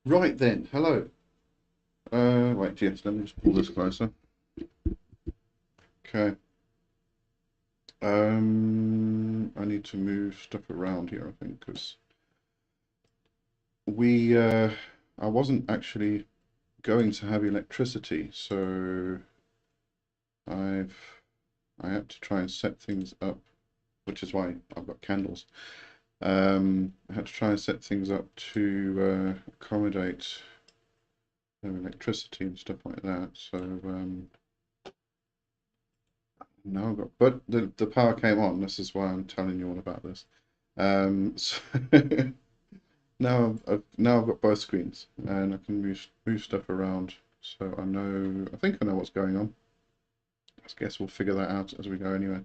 Right then, hello. Wait, yes, let me just pull this closer. Okay. I need to move stuff around here, I think, because we, I wasn't actually going to have electricity, so I've, I had to try and set things up, which is why I've got candles. I had to try and set things up to accommodate electricity and stuff like that. So, now I've got, but the power came on. This is why I'm telling you all about this. So now I've got both screens and I can move stuff around. So I think I know what's going on. I guess we'll figure that out as we go anyway.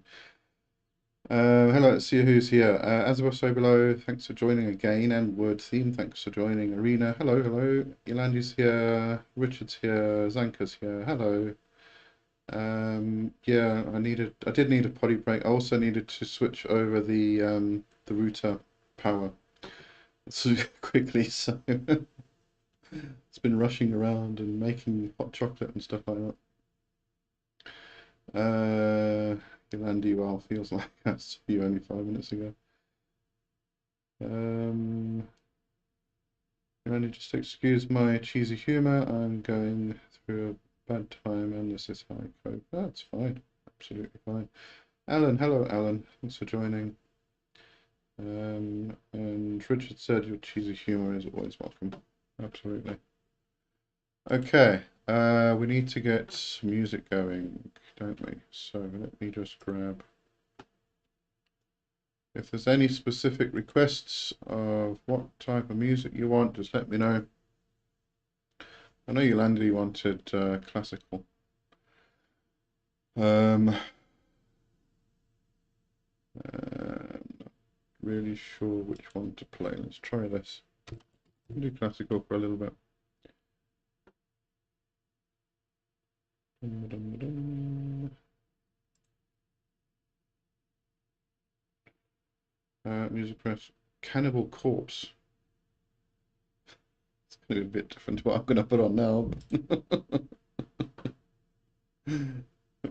Hello, let's see who's here. Azabeth So Below, thanks for joining again. And Word Theme, thanks for joining. Arena, hello, hello. Yolandi's here. Richard's here. Zanka's here. Hello. Yeah, I did need a potty break. I also needed to switch over the router power so quickly, so it's been rushing around and making hot chocolate and stuff like that. Yolandi, well, feels like I saw you only 5 minutes ago. Um, Yolandi, just excuse my cheesy humor. I'm going through a bad time and this is how I cope. That's fine, absolutely fine. Alan, hello, Alan. Thanks for joining. And Richard said your cheesy humor is always welcome. Absolutely. Okay, we need to get music going, don't we? So let me just grab. If there's any specific requests of what type of music you want, just let me know. I know Yolandi wanted classical. Um, not really sure which one to play. Let's try this. We'll do classical for a little bit. Dum, dum, dum. Music press. Cannibal Corpse. It's going to be a bit different to what I'm going to put on now.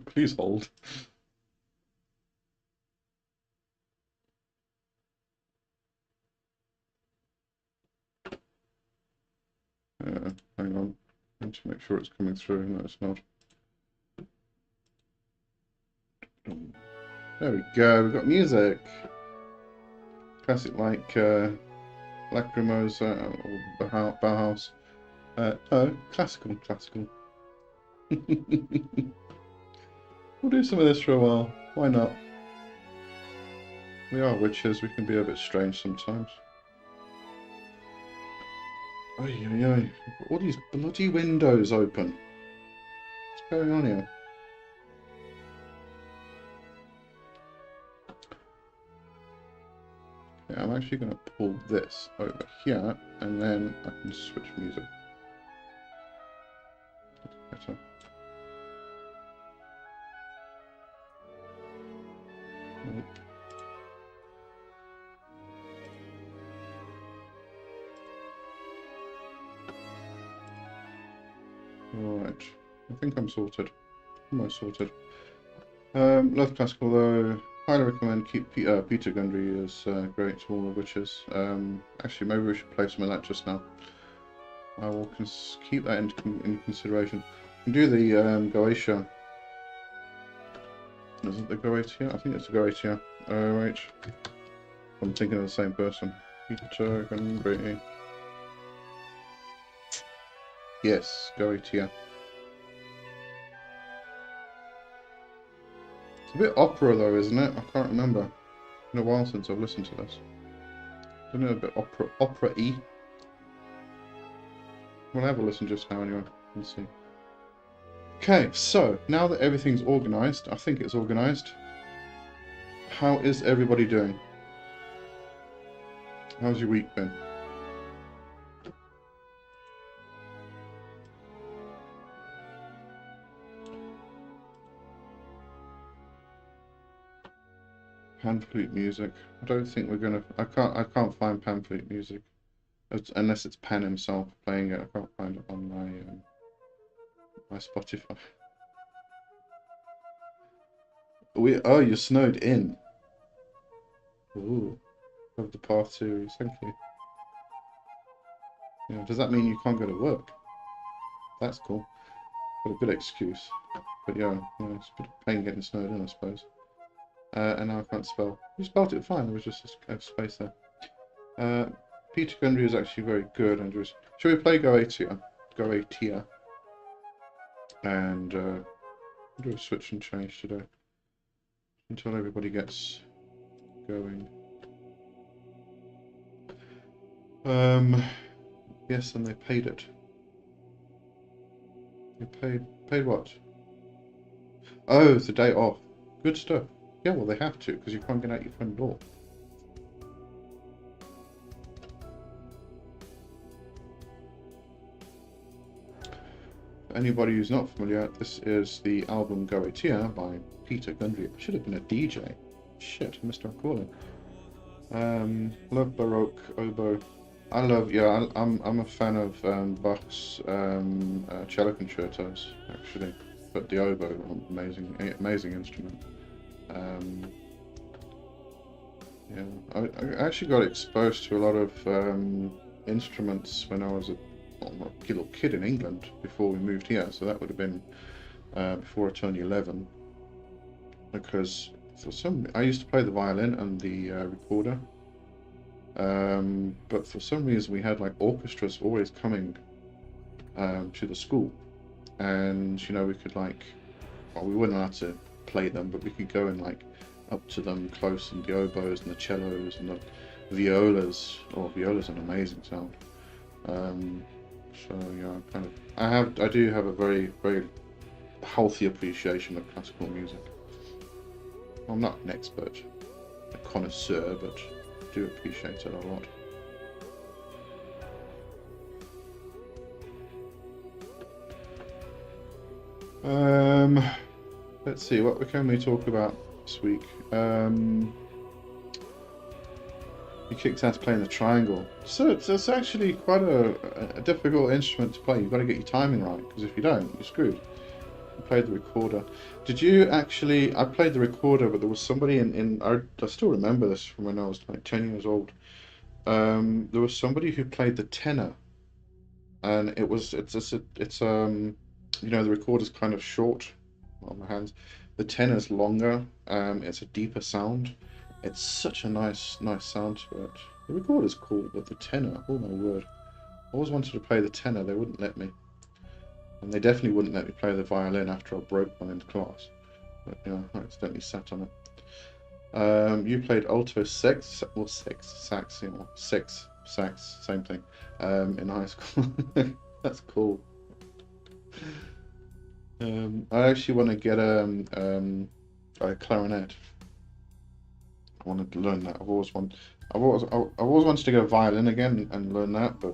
Please hold. Hang on. I need to make sure it's coming through. No, it's not. There we go. We've got music. Classic like Lacrimosa or Bauhaus. No, classical, classical. We'll do some of this for a while. Why not? We are witches. We can be a bit strange sometimes. Ay, ay, ay. All these bloody windows open. What's going on here? Yeah, I'm actually going to pull this over here, and then I can switch music. That's better. Alright. I think I'm sorted. Almost sorted. Love classical though. Highly recommend keep Peter Gundry is great to all the witches. Actually, maybe we should play some of that just now. I will keep that in consideration. We can do the Goetia. Is it the Goetia? I think it's the Goetia. Right. I'm thinking of the same person. Peter Gundry. Yes, Goetia. It's a bit opera though, isn't it? I can't remember. It's been a while since I've listened to this. Isn't it a bit opera-y? We'll have a listen just now anyway. Let's see. Okay, so now that everything's organized, I think it's organized. How is everybody doing? How's your week been? Pan flute music. I don't think we're gonna. I can't find pan flute music. Unless it's Pan himself playing it. I can't find it on my Spotify. Oh, you're snowed in. Ooh, of the Path series. Thank you. Yeah, does that mean you can't go to work? That's cool. Got a good excuse. But yeah, it's a bit of pain getting snowed in, I suppose. And now I can't spell. You spelled it fine. There was just a space there. Peter Gundry is actually very good. And should we play Goetia? Goetia. And do a switch and change today until everybody gets going. Yes, and they paid it. They paid what? Oh, it's a day off. Good stuff. Yeah, well, they have to, because you can't get out your front door. For anybody who's not familiar, this is the album Goetia by Peter Gundry. I should have been a DJ. Shit, I missed our calling. Love Baroque, oboe. I'm a fan of Bach's cello concertos, actually. But the oboe, amazing instrument. Yeah, I actually got exposed to a lot of instruments when I was a little kid in England before we moved here. So that would have been before I turned 11. Because I used to play the violin and the recorder. But for some reason we had like orchestras always coming to the school, and we could we weren't allowed to play them, but we could go and up to them close, and the oboes and the cellos and the violas. Oh, violas are an amazing sound. So yeah, I do have a very, very healthy appreciation of classical music. I'm not an expert, a connoisseur, but I do appreciate it a lot. Let's see, what can we talk about this week? You kicked ass playing the triangle. So it's actually quite a difficult instrument to play. You've got to get your timing right, because if you don't, you're screwed. I played the recorder. Did you actually... I played the recorder, but there was somebody I still remember this from when I was like 10 years old. There was somebody who played the tenor, and the recorder's kind of short on my hands. The tenor's longer. It's a deeper sound. It's such a nice sound to it. The recorder's cool, but the tenor, oh my word. I always wanted to play the tenor, they wouldn't let me. And they definitely wouldn't let me play the violin after I broke one in class. But yeah, I accidentally sat on it. You played alto sax, same thing, in high school. That's cool. I actually want to get a clarinet. I wanted to learn that. I've always wanted to go violin again and learn that, but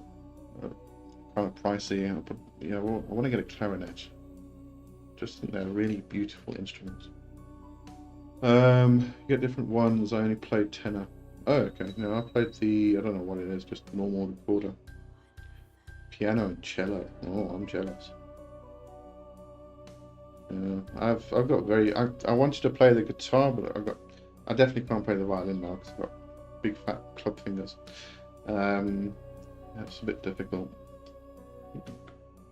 kind of pricey. But I want to get a clarinet. Just think they're really beautiful instruments. You get different ones. I only played tenor. Oh, okay. No, I played I don't know what it is, just normal recorder. Piano and cello. Oh, I'm jealous. Yeah, I've got I wanted to play the guitar, but I definitely can't play the violin now because I've got big fat club fingers. It's a bit difficult.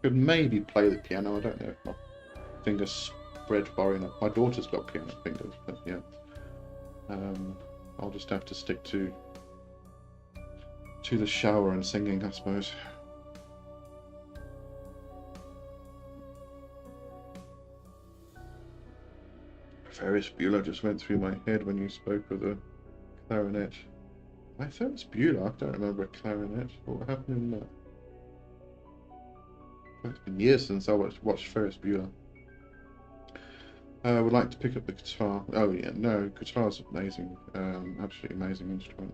Could maybe play the piano. I don't know if my fingers spread far enough. My daughter's got piano fingers, but yeah. I'll just have to stick to the shower and singing, I suppose. Ferris Bueller just went through my head when you spoke of the clarinet. My Ferris Bueller? I don't remember a clarinet. What happened in that? It's been years since I watched Ferris Bueller. I would like to pick up the guitar. Oh yeah, no, guitar's amazing. Absolutely amazing instrument.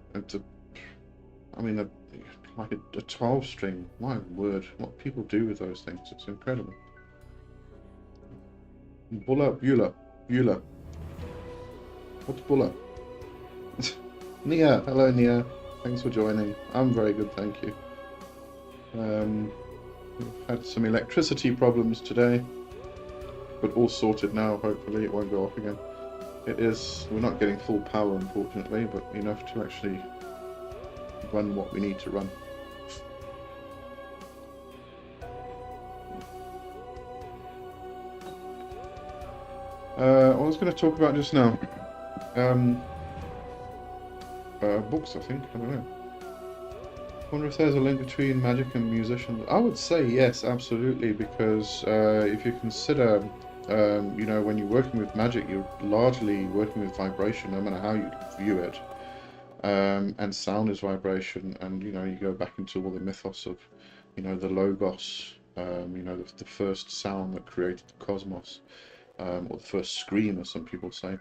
Like a 12-string. My word, what people do with those things, it's incredible. Bueller. What's Buller? Nia, hello Nia. Thanks for joining. I'm very good, thank you. We've had some electricity problems today, but all sorted now. Hopefully it won't go off again. We're not getting full power, unfortunately, but enough to actually run what we need to run. I was going to talk about just now, books, I think. I don't know. I wonder if there's a link between magic and musicians. I would say yes, absolutely, because if you consider, when you're working with magic, you're largely working with vibration, no matter how you view it. And sound is vibration, and you go back into all the mythos of, the logos, the first sound that created the cosmos, or the first scream, as some people say.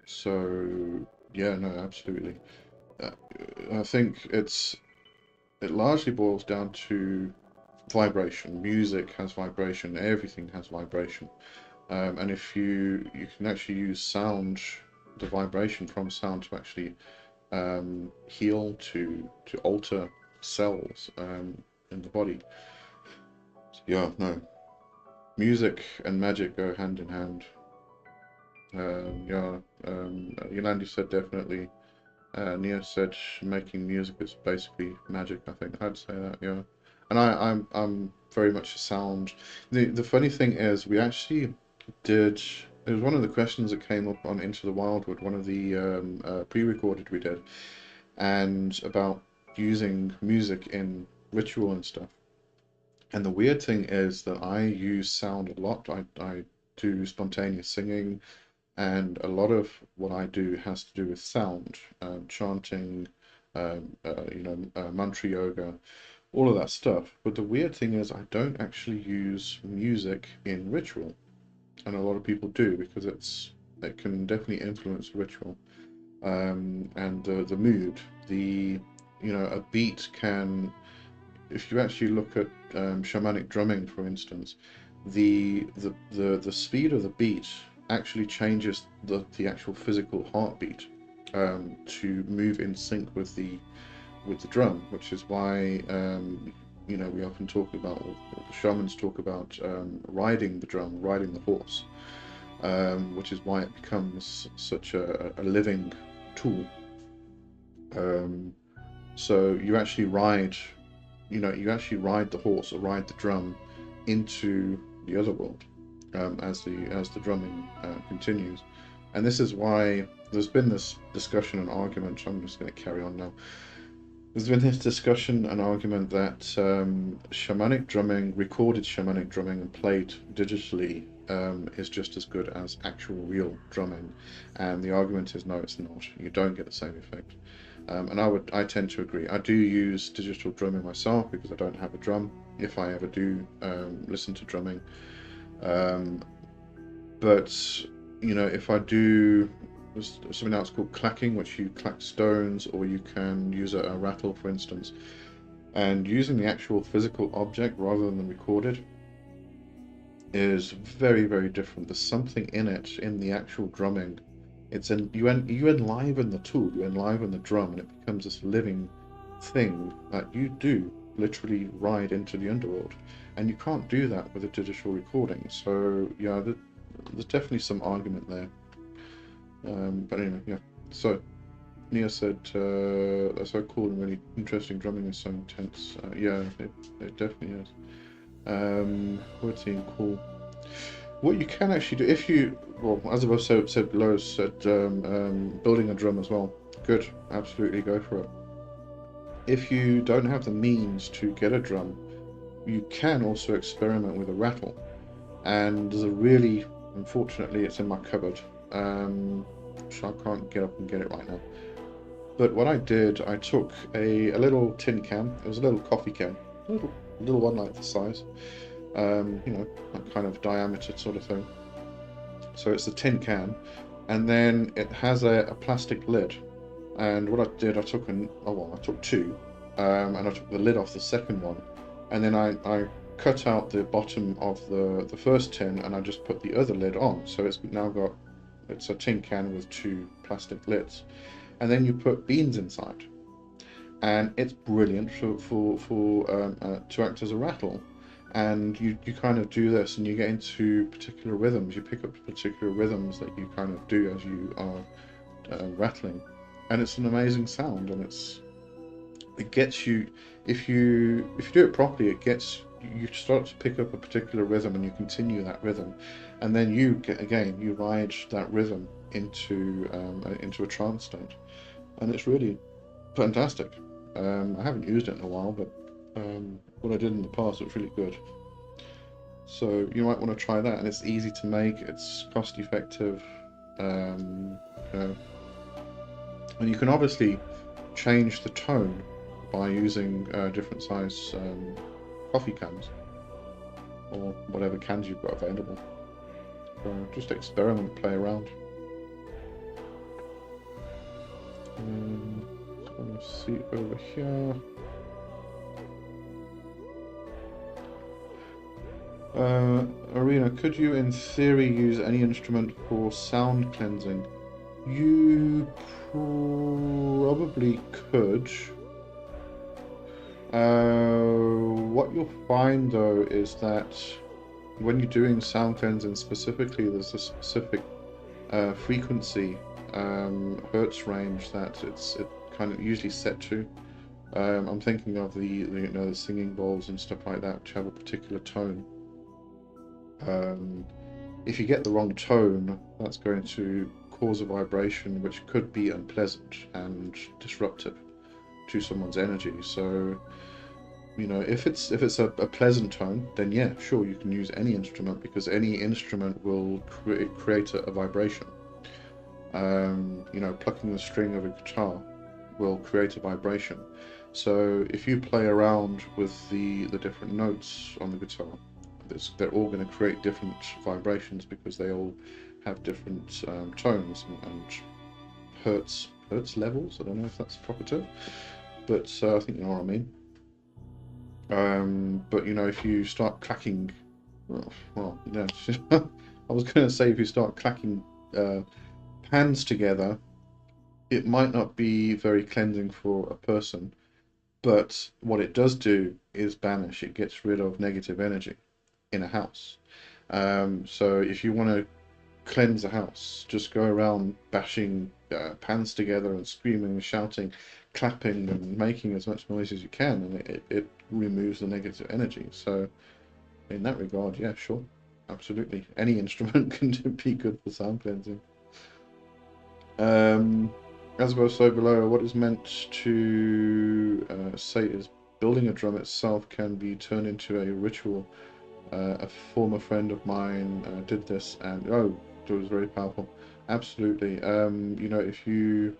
So yeah, no, absolutely. I think it largely boils down to vibration. Music has vibration. Everything has vibration. And if you can actually use sound, the vibration from sound to actually heal, to alter cells in the body. So, yeah, no. Music and magic go hand in hand. Yolandi said definitely. Nia said making music is basically magic. I think I'd say that, yeah. And I'm very much a sound. The funny thing is, we actually did. It was one of the questions that came up on Into the Wildwood, one of the pre-recorded we did, and about using music in ritual and stuff. And the weird thing is that I use sound a lot. I do spontaneous singing. And a lot of what I do has to do with sound, chanting, mantra yoga, all of that stuff. But the weird thing is, I don't actually use music in ritual, and a lot of people do because it can definitely influence ritual, and the mood, a beat can. If you actually look at shamanic drumming, for instance, the speed of the beat actually changes the actual physical heartbeat to move in sync with the drum, which is why we often talk about, or the shamans talk about riding the drum, riding the horse, which is why it becomes such a living tool. So you actually ride the horse or ride the drum into the other world as the drumming continues. And this is why there's been this discussion and argument. I'm just going to carry on now. There's been this discussion and argument that shamanic drumming, recorded shamanic drumming and played digitally, is just as good as actual real drumming. And the argument is no, it's not. You don't get the same effect. And I tend to agree. I do use digital drumming myself because I don't have a drum. If I ever do listen to drumming, but if I do, there's something else called clacking, which you clack stones, or you can use a rattle, for instance. And using the actual physical object rather than the recorded is very, very different. There's something in it, in the actual drumming. You enliven the tool, you enliven the drum, and it becomes this living thing that you do literally ride into the underworld. And you can't do that with a digital recording. So yeah, there's definitely some argument there. But anyway, yeah. So Nia said that's so cool and really interesting. Drumming is so intense. Yeah, it definitely is. Word team, cool. What you can actually do, if you, well, as I've said below, building a drum as well. Good, absolutely go for it. If you don't have the means to get a drum, you can also experiment with a rattle. And there's a really, unfortunately, it's in my cupboard, so I can't get up and get it right now. But what I did, I took a little tin can. It was a little coffee can, a little one like this size. That kind of diameter sort of thing. So it's a tin can, and then it has a plastic lid. And what I did, I took two, and I took the lid off the second one, and then I cut out the bottom of the first tin, and I just put the other lid on. So it's a tin can with two plastic lids, and then you put beans inside. and it's brilliant to act as a rattle. And you kind of do this, and you get into particular rhythms. You pick up particular rhythms that you kind of do as you are rattling, and it's an amazing sound. And it gets you, if you do it properly, it gets you start to pick up a particular rhythm, and you continue that rhythm, and then you ride that rhythm into a trance state, and it's really fantastic. I haven't used it in a while, but what I did in the past was really good. So you might want to try that, and it's easy to make. It's cost effective, you know, and you can obviously change the tone by using different size coffee cans or whatever cans you've got available. So just experiment, play around. Let's see over here. Arena, could you in theory use any instrument for sound cleansing? You probably could. What you'll find though is that when you're doing sound cleansing specifically, there's a specific frequency, hertz range that it kind of usually set to. I'm thinking of the singing bowls and stuff like that, which have a particular tone. If you get the wrong tone, that's going to cause a vibration which could be unpleasant and disruptive to someone's energy. So, if it's a pleasant tone, then yeah, sure, you can use any instrument, because any instrument will create a vibration. Plucking the string of a guitar will create a vibration. So if you play around with the different notes on the guitar, they're all going to create different vibrations, because they all have different tones and hertz levels. I don't know if that's the proper term, but I think you know what I mean. But if you start clacking, well, I was going to say, if you start clacking pans together, it might not be very cleansing for a person, but what it does do is banish. It gets rid of negative energy in a house. So if you want to cleanse a house, just go around bashing pans together and screaming and shouting, clapping and making as much noise as you can, and it removes the negative energy. So in that regard, yeah, sure, absolutely, any instrument can be good for sound cleansing. As above, so below, what is meant to say is building a drum itself can be turned into a ritual. A former friend of mine did this, and it was very powerful. Absolutely. If you,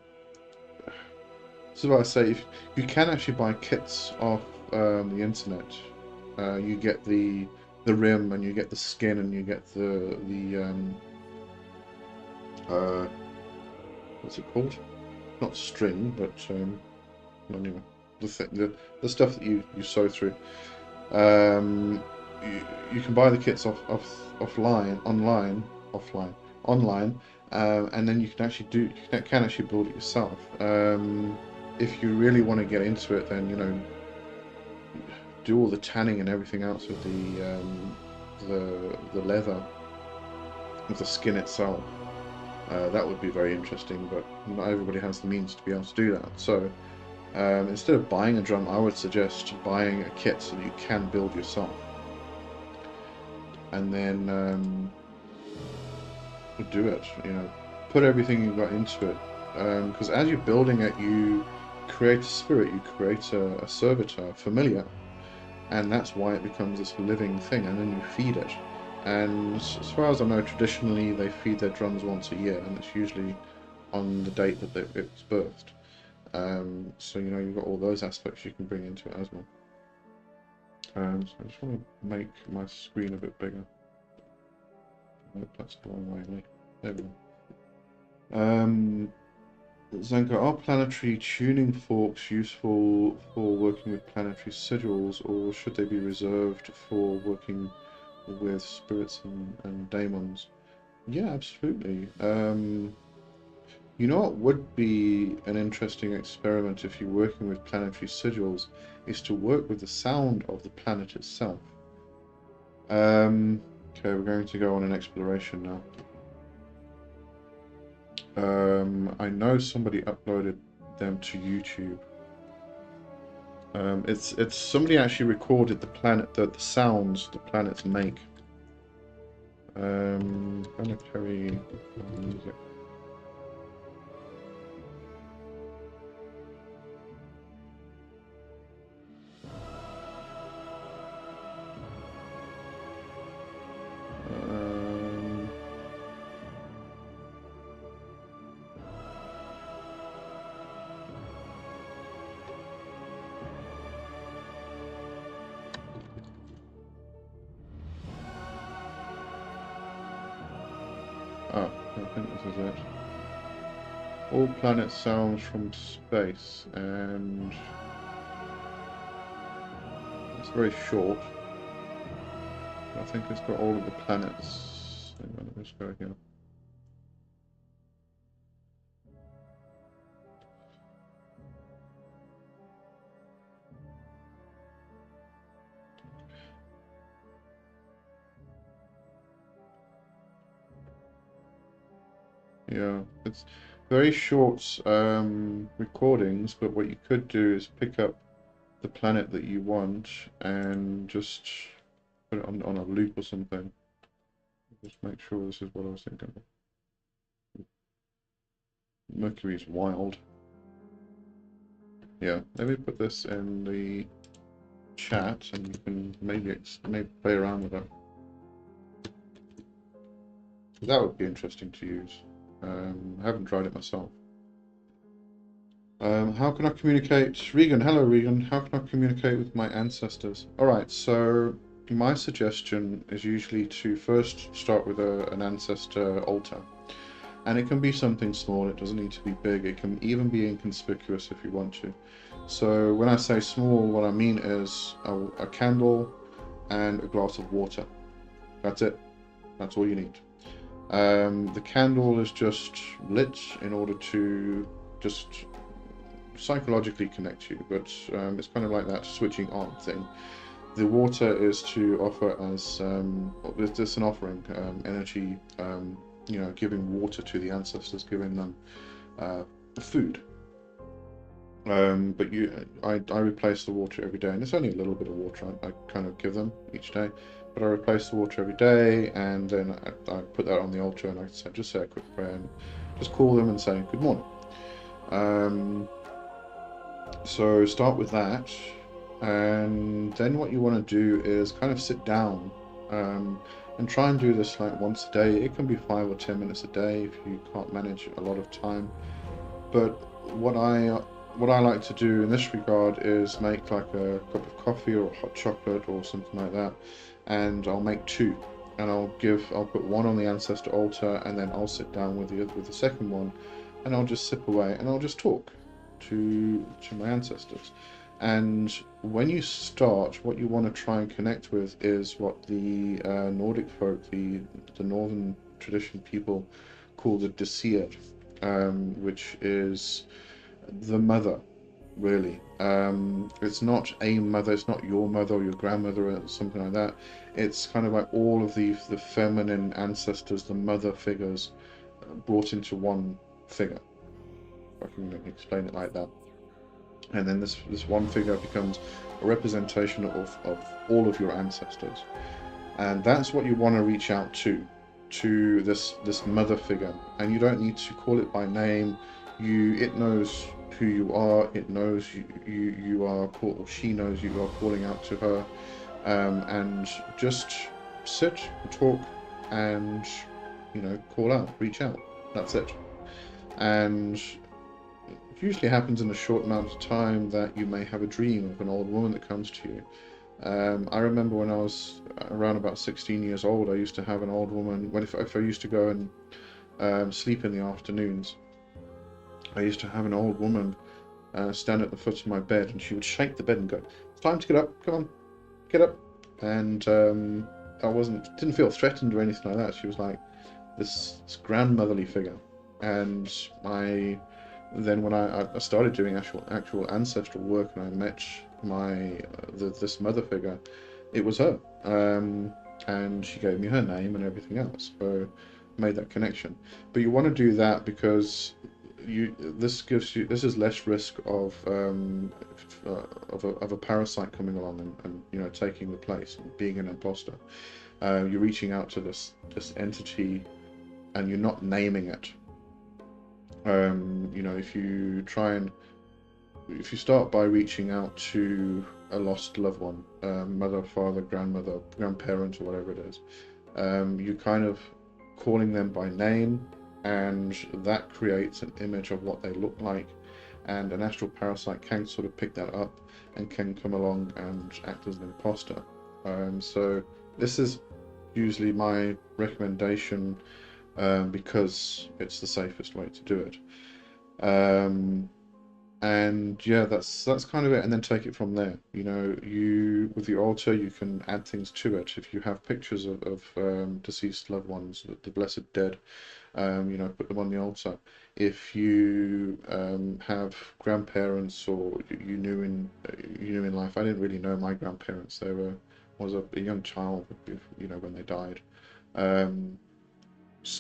this is what I say, if you can actually buy kits off the internet. You get the rim, and you get the skin, and you get the what's it called? Not string, but anyway, the stuff that you sew through. You can buy the kits online, and then you can actually build it yourself. If you really want to get into it, then do all the tanning and everything else with the leather, with the skin itself. That would be very interesting, but not everybody has the means to be able to do that. So instead of buying a drum, I would suggest buying a kit so that you can build yourself. And then do it, put everything you've got into it, because as you're building it, you create a spirit, you create a servitor, a familiar, and that's why it becomes this living thing, and then you feed it. And as far as I know, traditionally they feed their drums once a year, and it's usually on the date that it was birthed. So you've got all those aspects you can bring into it as well. So I just want to make my screen a bit bigger. Nope, that's the wrong way, Lee. There we go. Zanko, are planetary tuning forks useful for working with planetary sigils, or should they be reserved for working with spirits and daemons? Yeah, absolutely. You know what would be an interesting experiment if you're working with planetary sigils is to work with the sound of the planet itself. Okay, we're going to go on an exploration now. I know somebody uploaded them to YouTube. It's somebody actually recorded the sounds the planets make. Planetary music. Oh, I think this is it. All planet sounds from space, and it's very short. I think it's got all of the planets. Hang on, let's go here. Yeah, it's very short recordings, but what you could do is pick up the planet that you want and just put it on a loop or something. Just make sure this is what I was thinking. Mercury's wild. Yeah, let me put this in the chat and you can maybe play around with it. That would be interesting to use. I haven't tried it myself. How can I communicate? Regan, hello Regan. How can I communicate with my ancestors? Alright, so my suggestion is usually to first start with an ancestor altar. And it can be something small, it doesn't need to be big, it can even be inconspicuous if you want to. So when I say small, what I mean is a candle and a glass of water. That's it. That's all you need. The candle is just lit in order to just psychologically connect you, but it's kind of like that switching on thing. The water is to offer as it's just an offering, energy, you know, giving water to the ancestors, giving them food. But I replace the water every day, and it's only a little bit of water I kind of give them each day. But I replace the water every day, and then I put that on the altar, and I just say a quick prayer, and just call them and say good morning. So start with that, and then what you want to do is kind of sit down and try and do this like once a day. It can be 5 or 10 minutes a day if you can't manage a lot of time. But what I like to do in this regard is make like a cup of coffee or hot chocolate or something like that, and I'll make 2, and I'll put one on the ancestor altar, and then I'll sit down with the second one, and I'll just sip away, and I'll just talk to my ancestors. And when you start, what you want to try and connect with is what the Nordic folk, the northern tradition people, call the Disir, which is the mother, really. It's not a mother, it's not your mother or your grandmother or something like that. It's kind of like all of the feminine ancestors, the mother figures, brought into one figure. If I can explain it like that. And then this one figure becomes a representation of all of your ancestors. And that's what you want to reach out to this mother figure. And you don't need to call it by name. It knows who you are. It knows you are called, or she knows you are calling out to her. And just sit, talk, and call out, reach out. That's it. And it usually happens in a short amount of time that you may have a dream of an old woman that comes to you. I remember when I was around about 16 years old, I used to have an old woman. If I used to go and sleep in the afternoons, I used to have an old woman stand at the foot of my bed, and she would shake the bed and go, "It's time to get up. Come on, get up." And I didn't feel threatened or anything like that. She was like this grandmotherly figure. And then when I started doing actual ancestral work, and I met this mother figure, it was her, and she gave me her name and everything else. So I made that connection. But you want to do that because this is less risk of a parasite coming along and taking the place and being an imposter. You're reaching out to this entity, and you're not naming it. If you start by reaching out to a lost loved one, mother, father, grandmother, grandparent, or whatever it is, you're kind of calling them by name, and that creates an image of what they look like, and an astral parasite can sort of pick that up and can come along and act as an imposter. So this is usually my recommendation, because it's the safest way to do it. And yeah, that's kind of it, and then take it from there. With the altar, you can add things to it. If you have pictures of deceased loved ones, the blessed dead, put them on the altar. If you have grandparents, or you knew in life, I didn't really know my grandparents. Was a young child, when they died.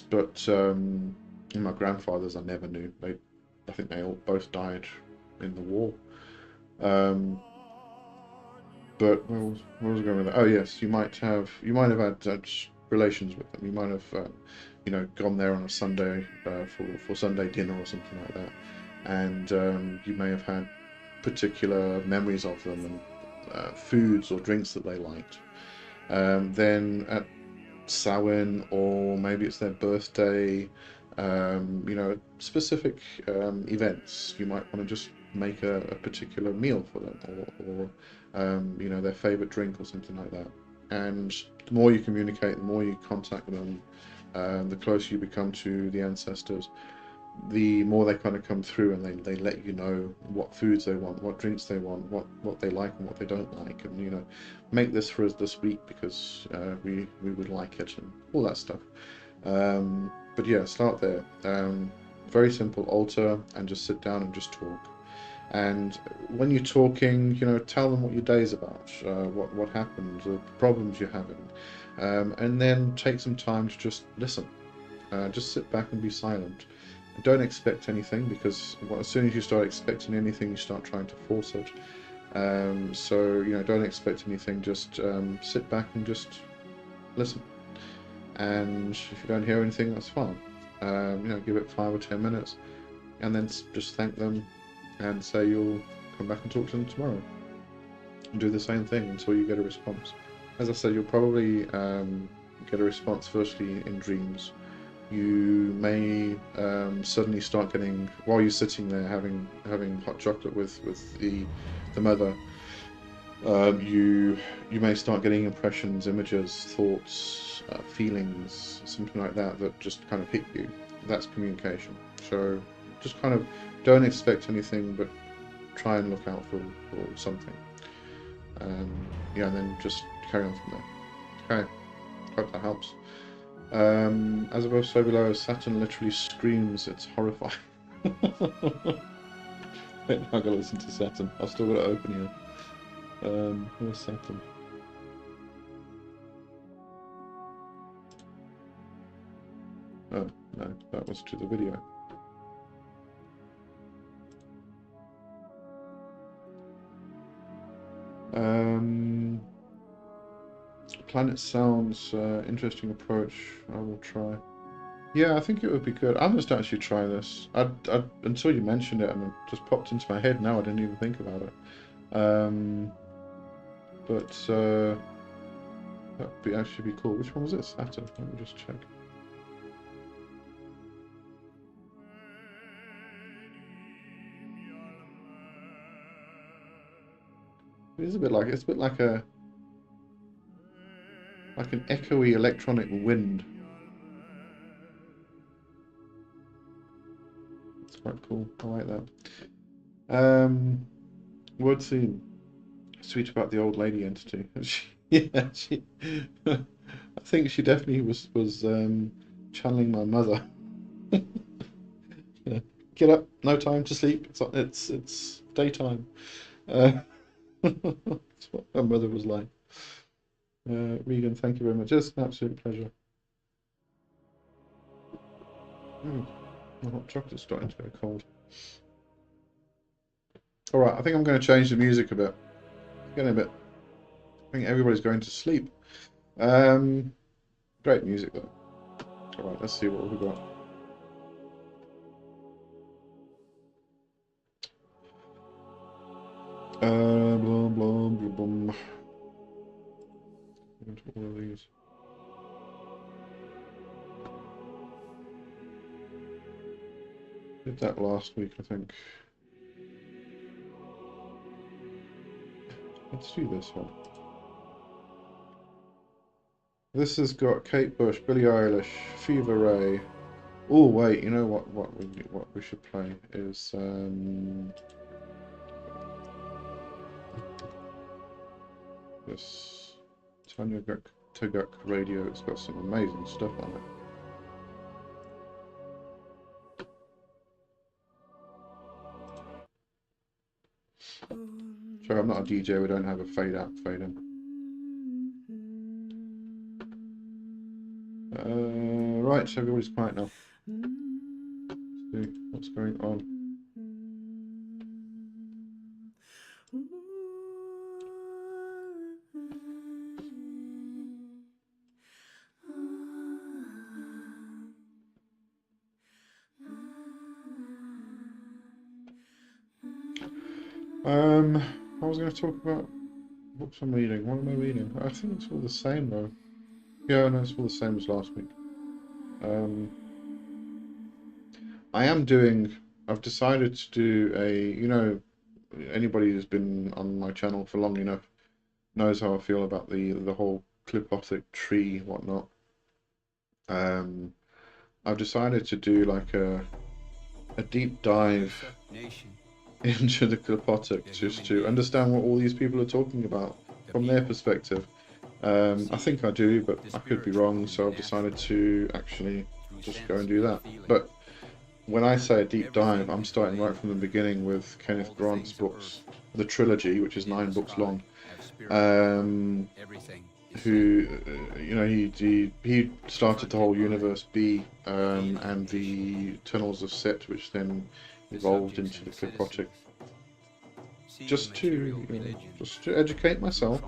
But my grandfathers I never knew. I think they both died in the war. But where was I going with that? Oh yes, you might have had relations with them. You might have gone there on a Sunday for Sunday dinner or something like that, and you may have had particular memories of them, and foods or drinks that they liked. Then at Samhain, or maybe it's their birthday, specific events, you might want to just make a particular meal for them, or their favorite drink or something like that. And the more you communicate, the more you contact them, the closer you become to the ancestors, the more they kind of come through, and they let you know what foods they want, what drinks they want, what they like and what they don't like, and make this for us this week because we would like it, and all that stuff. But yeah, start there. Very simple altar, and just sit down and just talk. And when you're talking, tell them what your day's about, what happened, the problems you're having, and then take some time to just listen. Just sit back and be silent. Don't expect anything, because as soon as you start expecting anything, you start trying to force it. So don't expect anything. Just sit back and just listen. And if you don't hear anything, that's fine. Give it 5 or 10 minutes, and then just thank them, and say you'll come back and talk to them tomorrow. And do the same thing until you get a response. As I said, you'll probably get a response firstly in dreams. You may suddenly start getting, while you're sitting there having hot chocolate with the mother, you may start getting impressions, images, thoughts, feelings, something like that just kind of hit you. That's communication. So just kind of don't expect anything, but try and look out for something. And then just carry on from there. Okay, hope that helps. As above, so below. Saturn literally screams. It's horrifying. Wait, I gotta listen to Saturn. I've still got it open here. Where's Saturn? Oh no, that was to the video. Planet sounds interesting approach. I will try. Yeah, I think it would be good. I must actually try this. Until you mentioned it, and it just popped into my head now. I didn't even think about it. But that'd actually be cool. Which one was it? Saturn. Let me just check. It's a bit like an echoey electronic wind. It's quite cool. I like that. Word theme. Sweet about the old lady entity. I think she definitely was channeling my mother. get up, no time to sleep. It's daytime. That's what my mother was like. Regan, thank you very much. It's an absolute pleasure. The hot chocolate's starting to go cold. Alright, I think I'm going to change the music a bit. It's getting a bit... I think everybody's going to sleep. Great music though. Alright, let's see what we've got. Blah, blah, blah, blah. Into all of these. Did that last week, I think. Let's do this one. This has got Kate Bush, Billie Eilish, Fever Ray. Oh wait, you know what we should play is this Tanya Tagak radio. It's got some amazing stuff on it. Sorry, I'm not a DJ. We don't have a fade out, fade in. Right, so everybody's quiet now. Let's see what's going on. I was going to talk about books I'm reading. What am I reading? I think it's all the same though. Yeah, no, it's all the same as last week. I've decided to do anybody who's been on my channel for long enough knows how I feel about the whole clipotic tree whatnot. I've decided to do like a deep dive into the clipotic just to understand what all these people are talking about from their perspective. I think I do, but I could be wrong, so I've decided to actually just go and do that. But when I say a deep dive, I'm starting right from the beginning with Kenneth Grant's books, the trilogy, which is 9 books long. Who, he started the whole universe B, and the Tunnels of Set, which then evolved into the clipotic. Just to educate myself.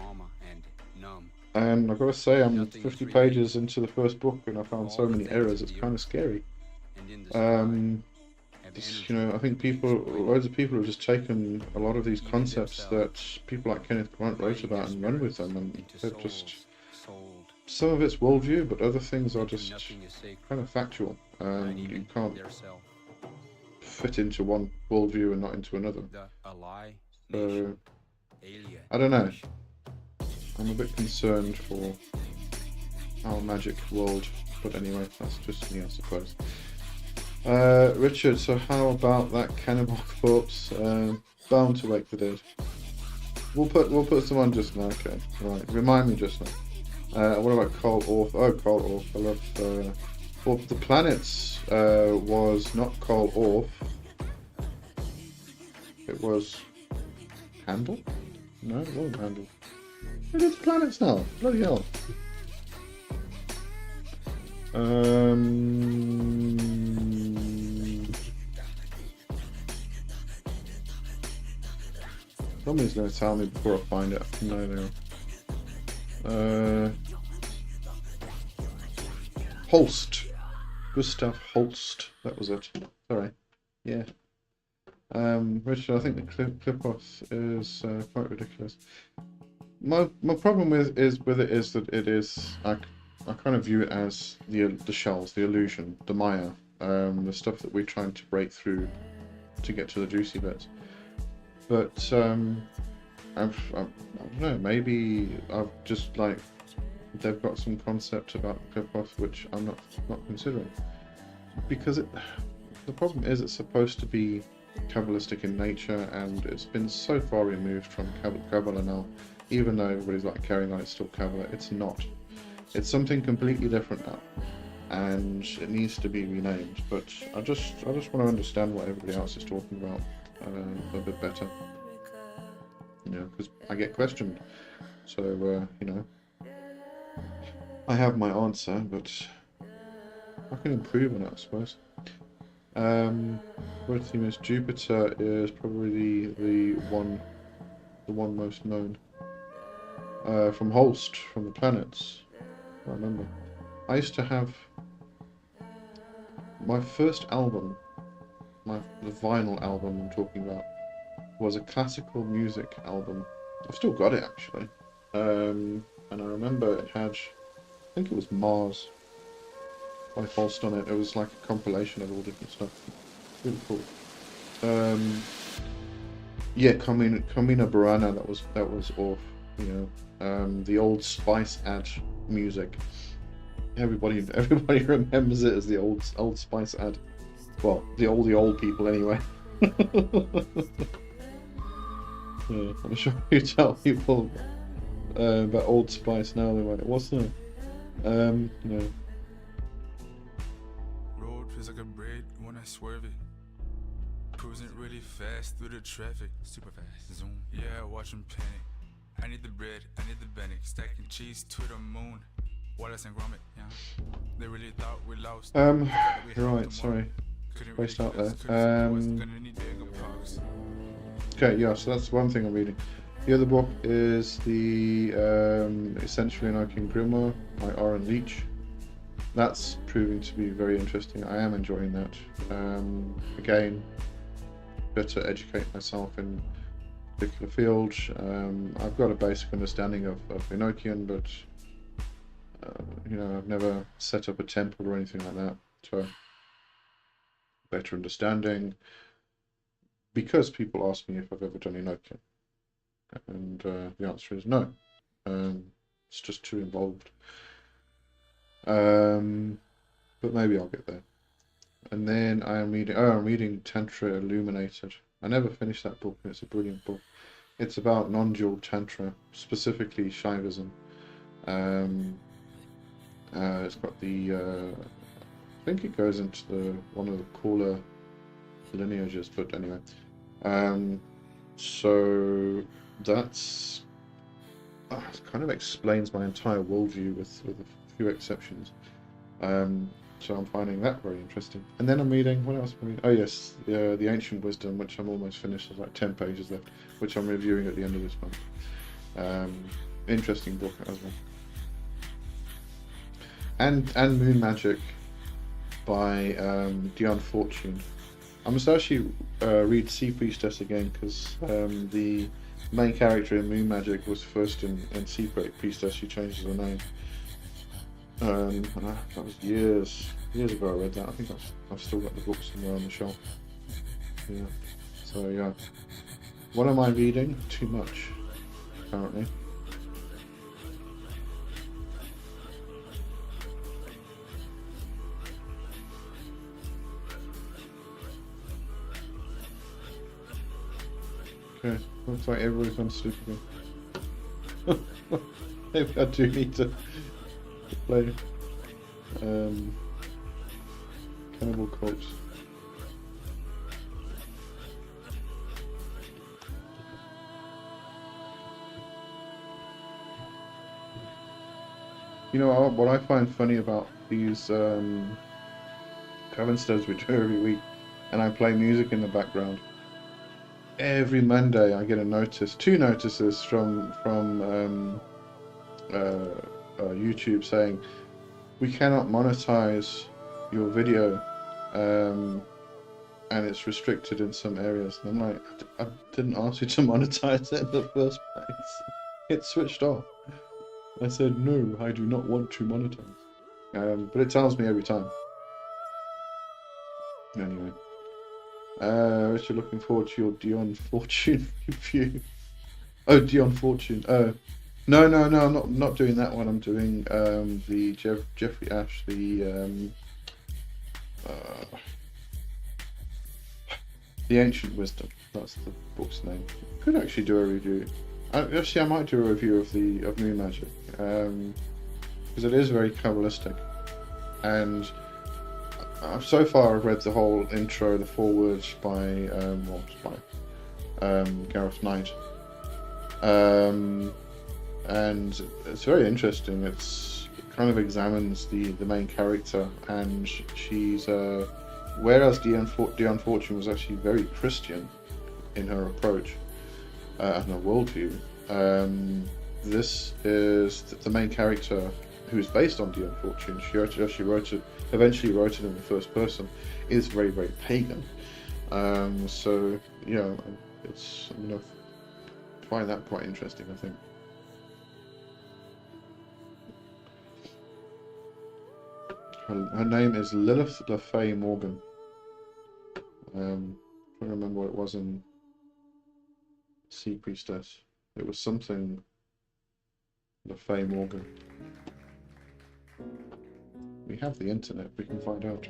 And I've got to say, I'm 50 pages into the first book, and I found so many errors. It's kind of scary. I think loads of people have just taken a lot of these concepts that people like Kenneth Grant wrote about and run with them, and they're just, some of it's worldview, but other things are just kind of factual, and you can't fit into one worldview and not into another. So, I don't know. I'm a bit concerned for our magic world, but anyway, that's just me, I suppose. Richard, so how about that Cannibal Corpse? Bound to Wake the Dead. We'll put some on just now. Okay, right. Remind me just now. What about Carl Orff? Oh, Carl Orff. I love. Orff the Planets was not Carl Orff. It was Handel. No, it wasn't Handel. Who did the Planets now? Bloody hell. Somebody's going to tell me before I find it. No, they are. Holst. Gustav Holst. That was it. Sorry. Yeah. Richard, I think the clip-off is quite ridiculous. My problem with it is that it is, I kind of view it as the shells, the illusion, the Maya, the stuff that we're trying to break through to get to the juicy bits. But I don't know, maybe I've just like, they've got some concept about clip-off which I'm not considering, because the problem is it's supposed to be Kabbalistic in nature, and it's been so far removed from Kabbalah now. Even though everybody's like carrying on it's still Kabbalah, it's not. It's something completely different now. and it needs to be renamed. But I just want to understand what everybody else is talking about a bit better. Because I get questioned. So I have my answer, but I can improve on it, I suppose. Word theme is Jupiter is probably the one most known. From Holst, from the planets. I remember. I used to have my first album, the vinyl album I'm talking about, was a classical music album. I've still got it actually. And I remember it had, I think it was Mars by Holst on it. It was like a compilation of all different stuff. Really cool. Yeah, Carmina Burana, that was off, the old Spice ad music. Everybody remembers it as the old Spice ad. Well, the old people anyway. Yeah, I'm sure you tell people about Old Spice now, they're like, what's that? No. Road feels like a braid when I swerve it. Cruising really fast through the traffic, super fast. Zoom, yeah, watch them panic. I need the bread, I need the Bennett, stacking cheese to the moon. Wallace and Gromit, yeah. They really thought we lost. Right, sorry. Spaced out there. Okay, yeah, so that's one thing I'm reading. The other book is the Essentially Enochian Grimoire by Aaron Leach. That's proving to be very interesting. I am enjoying that. Again, better educate myself in a particular field. I've got a basic understanding of Enochian, but I've never set up a temple or anything like that. So, better understanding. Because people ask me if I've ever done Enochian, and the answer is no. It's just too involved. But maybe I'll get there. And then I'm reading Tantra Illuminated. I never finished that book, and it's a brilliant book. It's about non-dual Tantra, specifically Shaivism. It's got the, I think it goes into one of the cooler lineages, but anyway. So that's kind of explains my entire worldview with a few exceptions. So I'm finding that very interesting. And then I'm reading, what else am I reading? Oh yes, the Ancient Wisdom, which I'm almost finished. There's like 10 pages left, which I'm reviewing at the end of this month. Interesting book as well. And Moon Magic by Dion Fortune. I must actually read Sea Priestess again, because the main character in Moon Magic was first in Sea Priestess. She changes her name. That was years ago I read that. I think I've still got the book somewhere on the shelf. Yeah. So yeah. What am I reading? Too much, apparently. Okay, looks like everybody's gone to sleep again. Maybe I do need to play Cannibal Corpse. You know what I find funny about these Covensteads we do every week, and I play music in the background. Every Monday I get two notices from YouTube saying we cannot monetize your video, and it's restricted in some areas. And I'm like, I didn't ask you to monetize it in the first place. It switched off. I said no, I do not want to monetize. But it tells me every time. Anyway. If you're looking forward to your Dion Fortune review. Oh, Dion Fortune. No, I'm not doing that one. I'm doing the Jeffrey Ash, the Ancient Wisdom. That's the book's name. Could actually do a review. Actually, I might do a review of Moon Magic, because it is very Kabbalistic. and so far I've read the whole intro, the foreword by Gareth Knight, and it's very interesting. It kind of examines the main character, and she's whereas Dion Fortune was actually very Christian in her approach and her worldview. This is the main character, who is based on Dion Fortune. She eventually wrote it in the first person, is very, very pagan. So yeah, it's, I'm gonna find that quite interesting, I think. Her name is Lilith LaFay Morgan. I'm trying to remember what it was in Sea Priestess. It was something LaFay Morgan. We have the internet, we can find out.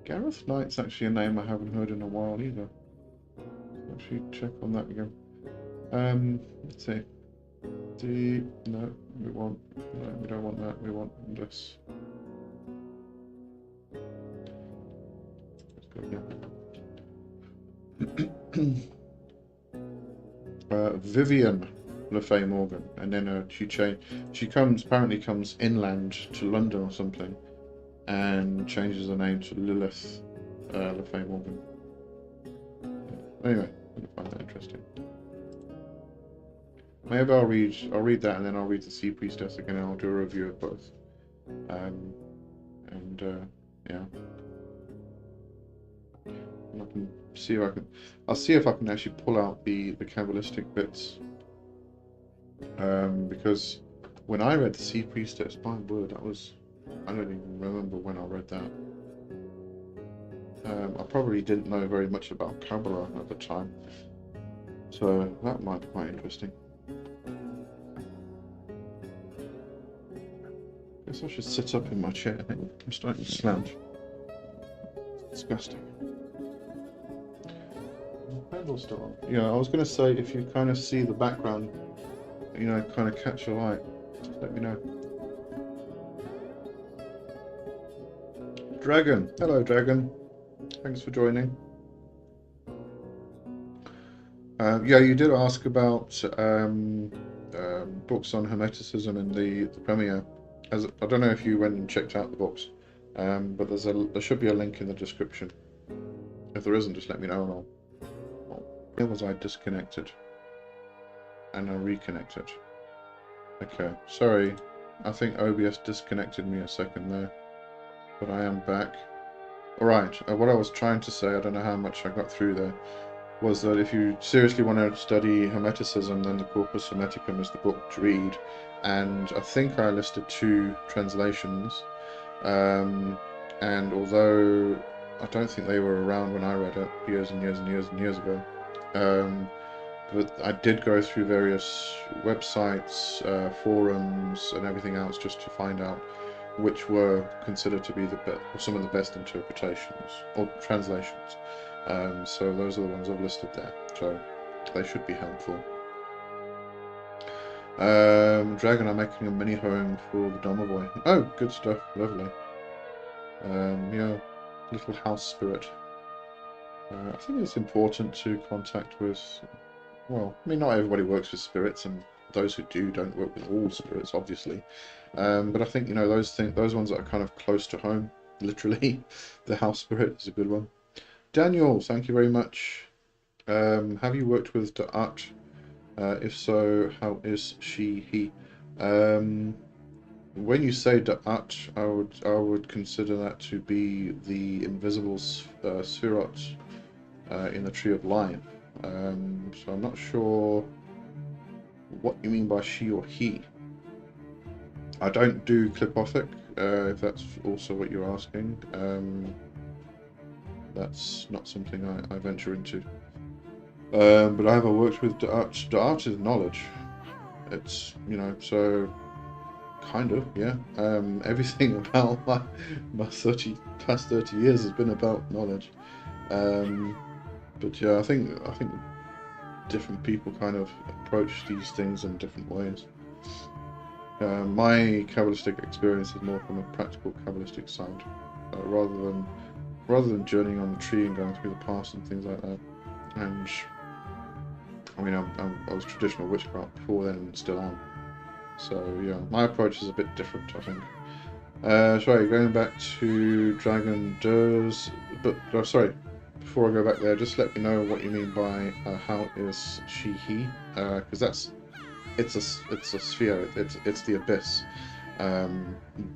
Gareth Knight's actually a name I haven't heard in a while either. Actually, check on that again. Let's see. No, we don't want that. We want this. Let's go again. Vivian LaFay Morgan, and then she apparently comes inland to London or something, and changes her name to Lilith LaFay Morgan. Anyway, I find that interesting. Maybe I'll read that, and then I'll read the Sea Priestess again, and I'll do a review of both. Yeah. And I can see if I'll see if I can actually pull out the Kabbalistic bits. Because when I read the Sea Priestess, my word, I don't even remember when I read that. I probably didn't know very much about Kabbalah at the time, so that might be quite interesting. I guess I should sit up in my chair. I think I'm starting to slouch. It's disgusting. The candle's still on. Yeah, I was going to say, if you kind of see the background, kind of catch your eye, just let me know. Dragon. Hello, Dragon. Thanks for joining. Yeah, you did ask about books on Hermeticism in the premiere. I don't know if you went and checked out the books, but there should be a link in the description. If there isn't, just let me know, and where was I disconnected? And I reconnected. Okay, sorry. I think OBS disconnected me a second there, but I am back. Alright, what I was trying to say, I don't know how much I got through there, was that if you seriously want to study Hermeticism, then the Corpus Hermeticum is the book to read. And I think I listed 2 translations, and although I don't think they were around when I read it years and years and years and years ago, but I did go through various websites, forums, and everything else just to find out which were considered to be some of the best interpretations or translations. So those are the ones I've listed there. So they should be helpful. Dragon, I'm making a mini home for the Domovoy. Oh, good stuff. Lovely. Yeah, little house spirit. I think it's important to contact with, well, I mean, not everybody works with spirits, and those who do don't work with all spirits, obviously. But I think, those ones that are kind of close to home, literally, the house spirit is a good one. Daniel, thank you very much. Have you worked with Da'at? If so, how is she, he? When you say Da'at, I would consider that to be the invisible Sphirot in the Tree of Life. So I'm not sure what you mean by she or he. I don't do Clipothic, if that's also what you're asking. That's not something I venture into. But I have worked with Da'at. Da'at is knowledge. It's, so kind of, yeah. Everything about my past 30 years has been about knowledge. But yeah, I think different people kind of approach these things in different ways. My Kabbalistic experience is more from a practical Kabbalistic side, rather than journeying on the tree and going through the past and things like that. And I mean, I was traditional witchcraft before then and still am. So yeah, my approach is a bit different, I think. Sorry, going back to Dragon does, but oh, sorry. Before I go back there, just let me know what you mean by how is she he, because it's a sphere. It's the abyss.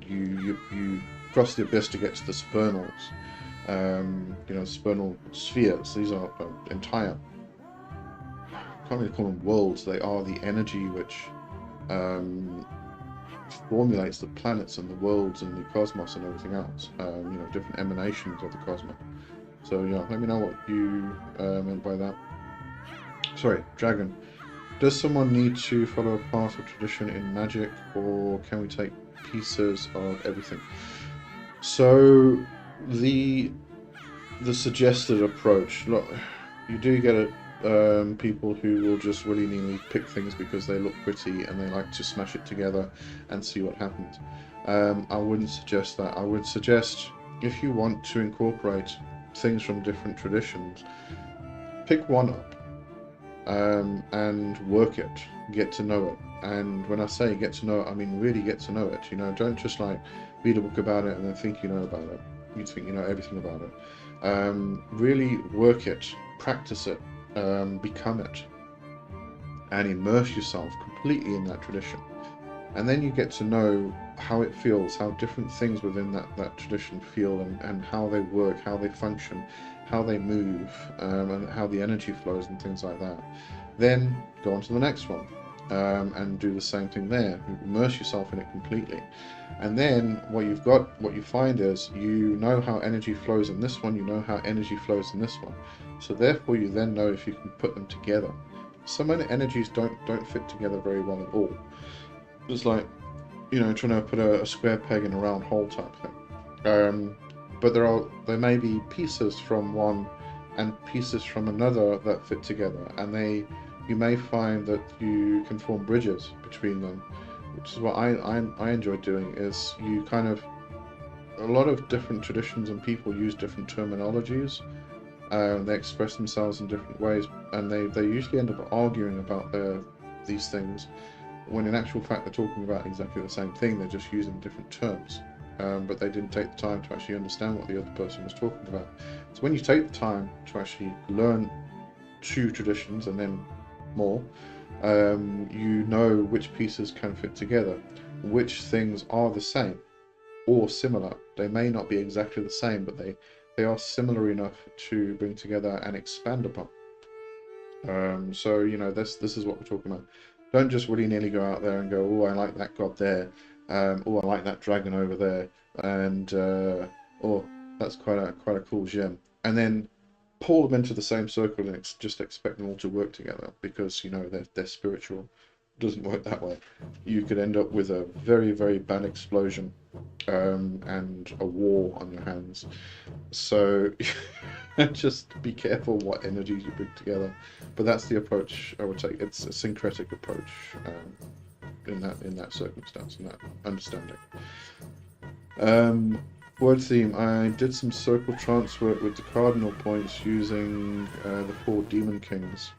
You cross the abyss to get to the spernals. Spernal spheres. These are entire. I can't really call them worlds. They are the energy which formulates the planets and the worlds and the cosmos and everything else. Different emanations of the cosmos. So yeah, let me know what you meant by that. Sorry, Dragon. Does someone need to follow a path or tradition in magic, or can we take pieces of everything? So the suggested approach, look, you do get it. People who will just willy-nilly pick things because they look pretty and they like to smash it together and see what happens. I wouldn't suggest that. I would suggest, if you want to incorporate things from different traditions, pick one up and work it, get to know it. And when I say get to know it, I mean really get to know it. Don't just like read a book about it and then think you know about it. You think you know everything about it. Really work it, practice it, become it, and immerse yourself completely in that tradition. And then you get to know how it feels, how different things within that tradition feel, and how they work, how they function, how they move, and how the energy flows and things like that. Then go on to the next one, and do the same thing there. Immerse yourself in it completely. And then what you find is you know how energy flows in this one, you know how energy flows in this one. So therefore you then know if you can put them together. Some energies don't fit together very well at all. It's like, trying to put a square peg in a round hole type thing. But there may be pieces from one and pieces from another that fit together, and you may find that you can form bridges between them, which is what I enjoy doing. Is you kind of, a lot of different traditions and people use different terminologies. They express themselves in different ways, and they usually end up arguing about these things, when in actual fact they're talking about exactly the same thing. They're just using different terms, but they didn't take the time to actually understand what the other person was talking about. So when you take the time to actually learn two traditions and then more, you know which pieces can fit together, which things are the same or similar. They may not be exactly the same, but they are similar enough to bring together and expand upon. So this is what we're talking about. Don't just willy-nilly go out there and go, oh, I like that god there, oh, I like that dragon over there, and oh, that's quite a cool gem, and then pull them into the same circle and just expect them all to work together, because they're spiritual. It doesn't work that way. You could end up with a very, very bad explosion, and a war on your hands. So just be careful what energies you bring together. But that's the approach I would take. It's a syncretic approach, in that circumstance, in that understanding. Word theme. I did some circle trance work with the cardinal points using the 4 demon kings.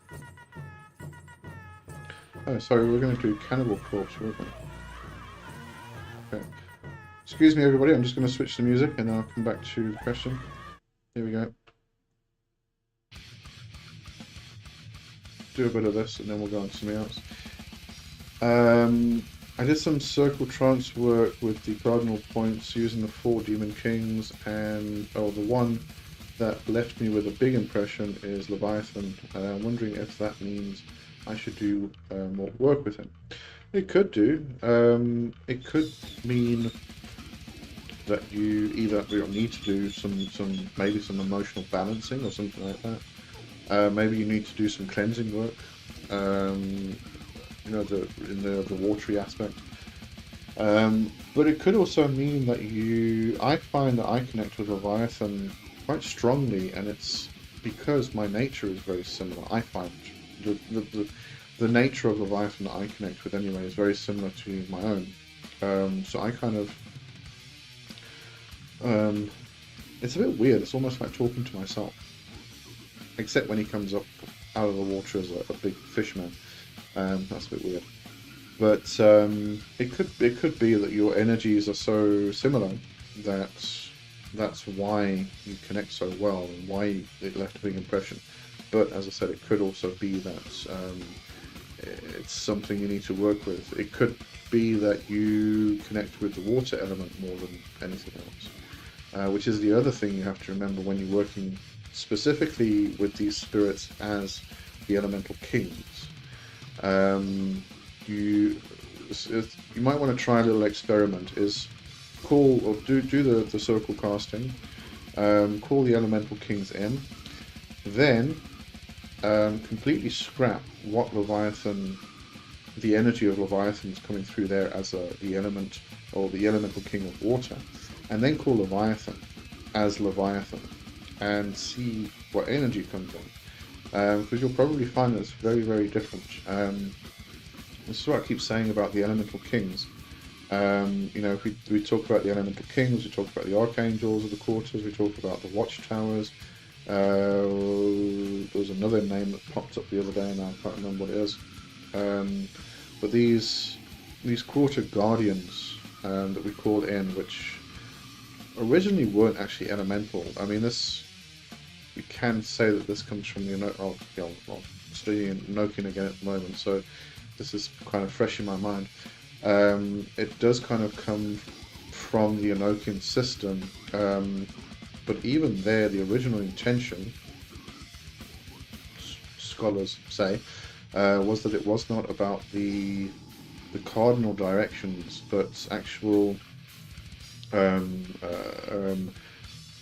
Oh, sorry, we're going to do Cannibal Corpse, weren't we? Okay. Excuse me, everybody. I'm just going to switch the music, and then I'll come back to the question. Here we go. Do a bit of this, and then we'll go on to something else. I did some circle trance work with the cardinal points using the 4 demon kings, and the one that left me with a big impression is Leviathan. I'm wondering if that means I should do more work with him. It could do. It could mean that you either need to do maybe some emotional balancing or something like that. Maybe you need to do some cleansing work. The watery aspect. But it could also mean that I find that I connect with Leviathan quite strongly, and it's because my nature is very similar, I find the nature of Leviathan that I connect with anyway is very similar to my own. So I kind of it's a bit weird. It's almost like talking to myself, except when he comes up out of the water as a big fishman. That's a bit weird. But it could be that your energies are so similar that that's why you connect so well and why it left a big impression. But as I said, it could also be that it's something you need to work with. It could be that you connect with the water element more than anything else, which is the other thing you have to remember when you're working specifically with these spirits as the elemental kings. You might want to try a little experiment. Is call or do the circle casting. Call the elemental kings in, then completely scrap what Leviathan, the energy of Leviathan is coming through there as the element or the elemental king of water, and then call Leviathan as Leviathan and see what energy comes in, because you'll probably find that it's very, very different. This is what I keep saying about the elemental kings. If we talk about the elemental kings, we talk about the archangels of the quarters, we talk about the watchtowers. There was another name that popped up the other day, and I can't remember what it is. But these quarter guardians that we called in, which originally weren't actually elemental. I mean, we can say that this comes from the studying Enochian again at the moment, so this is kind of fresh in my mind. It does kind of come from the Enochian system, but even there, the original intention, scholars say, was that it was not about the cardinal directions, but actual.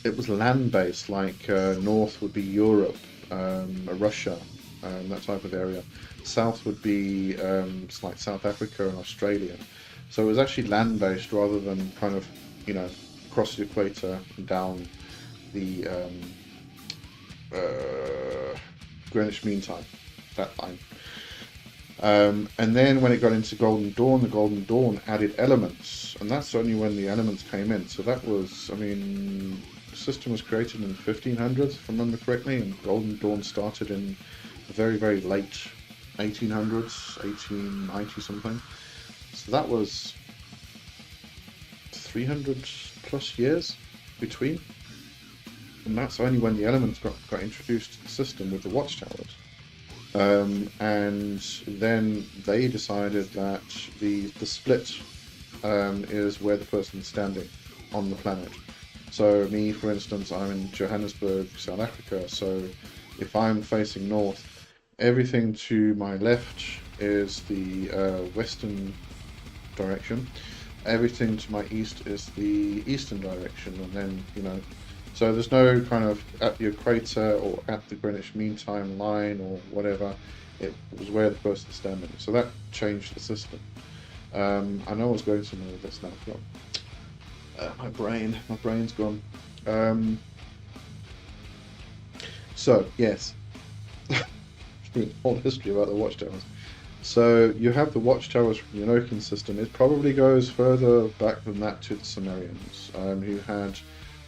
It was land-based, like north would be Europe, Russia, that type of area. South would be like South Africa and Australia. So it was actually land-based rather than kind of, across the equator and down the Greenwich Mean Time, that line. And then when it got into Golden Dawn, the Golden Dawn added elements, and that's only when the elements came in. So that was, the system was created in the 1500s, if I remember correctly, and Golden Dawn started in the very, very late 1800s, 1890 something. So that was 300 plus years between, and that's only when the elements got introduced to the system with the watchtowers. And then they decided that the split is where the person is standing on the planet. So me, for instance, I'm in Johannesburg, South Africa, so if I'm facing north, everything to my left is the western direction, everything to my east is the eastern direction, and then, so there's no kind of at the equator or at the Greenwich Mean Time line or whatever. It was where the person's standing. So that changed the system. I know I was going somewhere with this now. My brain's gone. So yes, whole history about the watchtowers. So you have the watchtowers from the Enochian system. It probably goes further back than that to the Sumerians, who had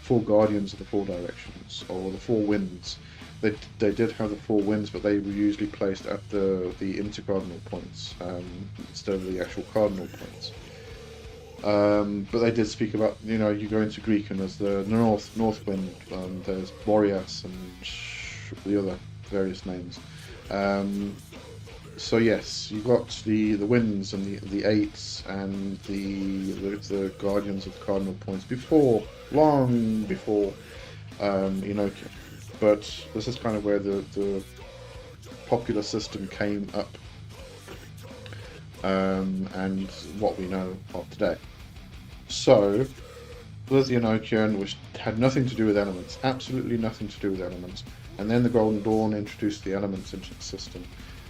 4 guardians of the 4 directions, or the 4 winds. They did have the 4 winds, but they were usually placed at the intercardinal points instead of the actual cardinal points. But they did speak about, you go into Greek and there's the north wind, there's Boreas and the other various names. So yes, you've got the winds and the 8s and the guardians of the cardinal points long before Enochian. But this is kind of where the popular system came up, and what we know of today. So there's the Enochian, which had nothing to do with elements, absolutely nothing to do with elements. And then the Golden Dawn introduced the elements into the system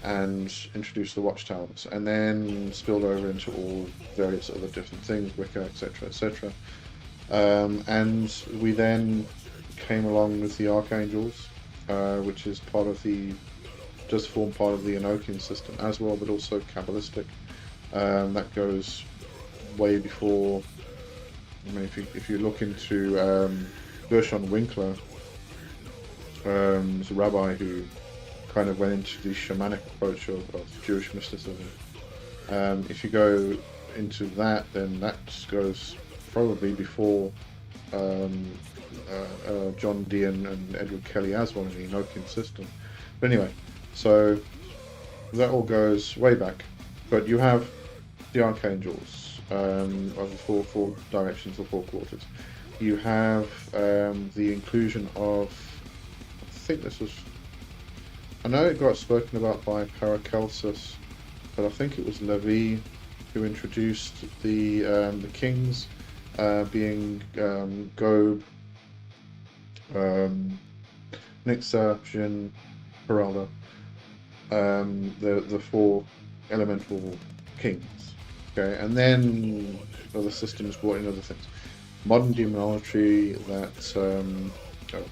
and introduced the watchtowers, and then spilled over into all various other different things, Wicca, etc., etc. And we then came along with the archangels, which is part of does form part of the Enochian system as well, but also Kabbalistic. That goes way before. I mean, if you look into Gershon Winkler, was a rabbi who kind of went into the shamanic approach of Jewish mysticism. If you go into that, then that goes probably before John Dean and Edward Kelly as well in the Enochian system. But anyway, so that all goes way back. But you have the archangels of the four directions, the four quarters. You have the inclusion of, I think this was, I know it got spoken about by Paracelsus, but I think it was Levi who introduced the kings being Gob, Nixa, Jin, Heralda, the four elemental kings. Okay, and then other systems brought in other things. Modern demonology that,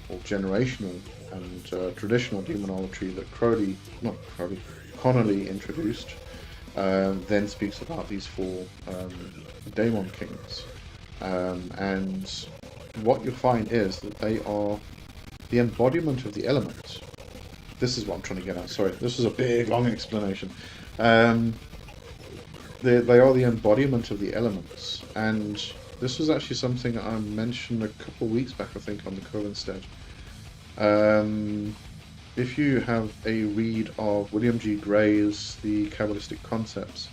or generational and traditional demonology that Connolly introduced, then speaks about these four daemon kings. And what you'll find is that they are the embodiment of the elements. This is what I'm trying to get at. Sorry, this is a big, long explanation. They are the embodiment of the elements, and this was actually something I mentioned a couple of weeks back, I think, on the Covenstead. If you have a read of William G. Gray's The Kabbalistic Concepts,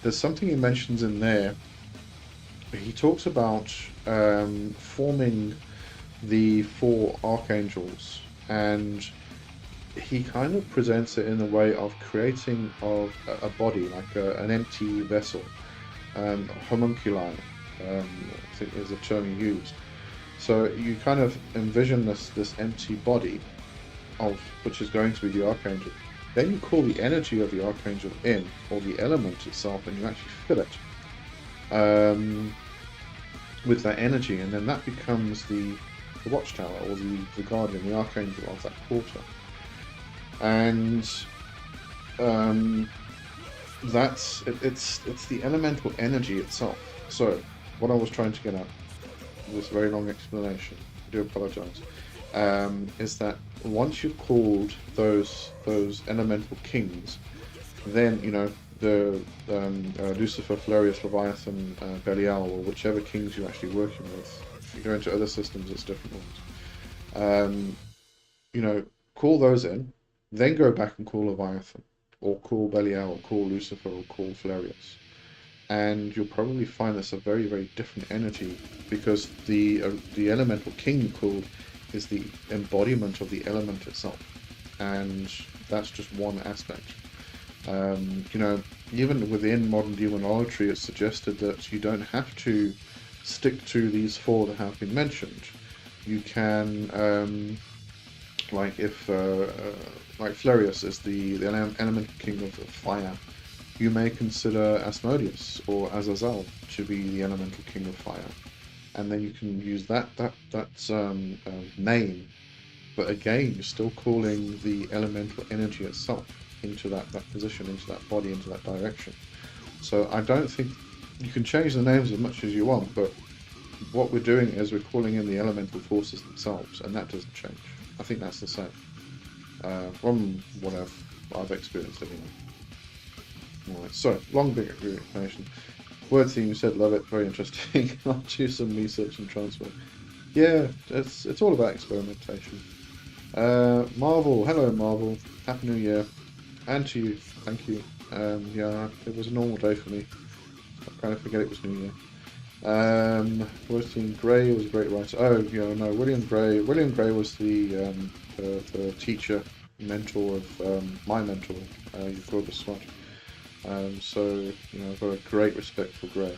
there's something he mentions in there. He talks about forming the four archangels, and he kind of presents it in a way of creating of a body, like an empty vessel, homunculi, I think is the term he used. So you kind of envision this empty body, which is going to be the archangel. Then you call the energy of the archangel in, or the element itself, and you actually fill it with that energy, and then that becomes the watchtower, or the guardian, the archangel of that quarter. And it's the elemental energy itself. So what I was trying to get at, this very long explanation, I do apologize, is that once you've called those elemental kings, then the Lucifer, Flarius, Leviathan, Belial, or whichever kings you're actually working with. If you go into other systems, it's different ones. Call those in, then go back and call Leviathan, or call Belial, or call Lucifer, or call Flarius. And you'll probably find that's a very, very different energy, because the elemental king you called is the embodiment of the element itself, and that's just one aspect. Even within modern demonology, it's suggested that you don't have to stick to these four that have been mentioned. You can, like Flarius is the elemental king of fire, you may consider Asmodeus or Azazel to be the elemental king of fire, and then you can use that name, but again you're still calling the elemental energy itself into that position, into that body, into that direction. So I don't think you can change the names as much as you want, but what we're doing is we're calling in the elemental forces themselves, and that doesn't change. I think that's the same from what I've experienced anyway. Alright, so long big explanation. Word theme, you said love it, very interesting. I'll do some research and transfer. Yeah, it's all about experimentation. Marvel, hello Marvel, Happy New Year, and to you, thank you. Yeah, it was a normal day for me. I kind of forget it was New Year. Word theme, Gray was a great writer. Oh, no, William Gray. William Gray was the teacher, mentor of my mentor, Grover Scott. So I've got a great respect for Gray.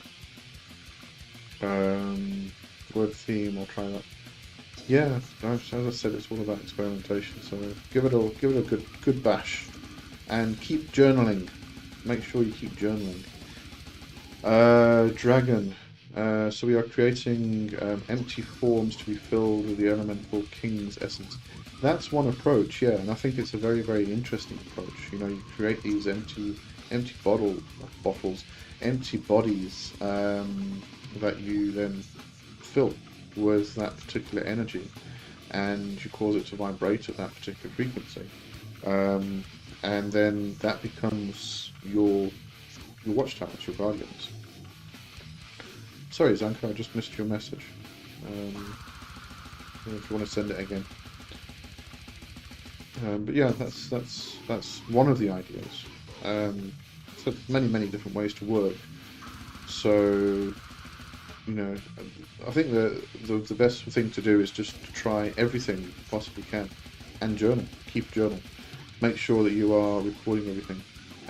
Word theme, I'll try that. Yeah, as I said, it's all about experimentation. So give it a good bash, and keep journaling. Make sure you keep journaling. Dragon. So we are creating empty forms to be filled with the elemental king's essence. That's one approach, yeah, and I think it's a very, very interesting approach. You know, you create these empty bottles, empty bodies that you then fill with that particular energy, and you cause it to vibrate at that particular frequency, um, and then that becomes your watchtowers, your guardians. Sorry, Zanko, I just missed your message. If you want to send it again. But yeah, that's one of the ideas. So many different ways to work. So you know, I think the best thing to do is just to try everything you possibly can, and journal. Keep journal. Make sure that you are recording everything,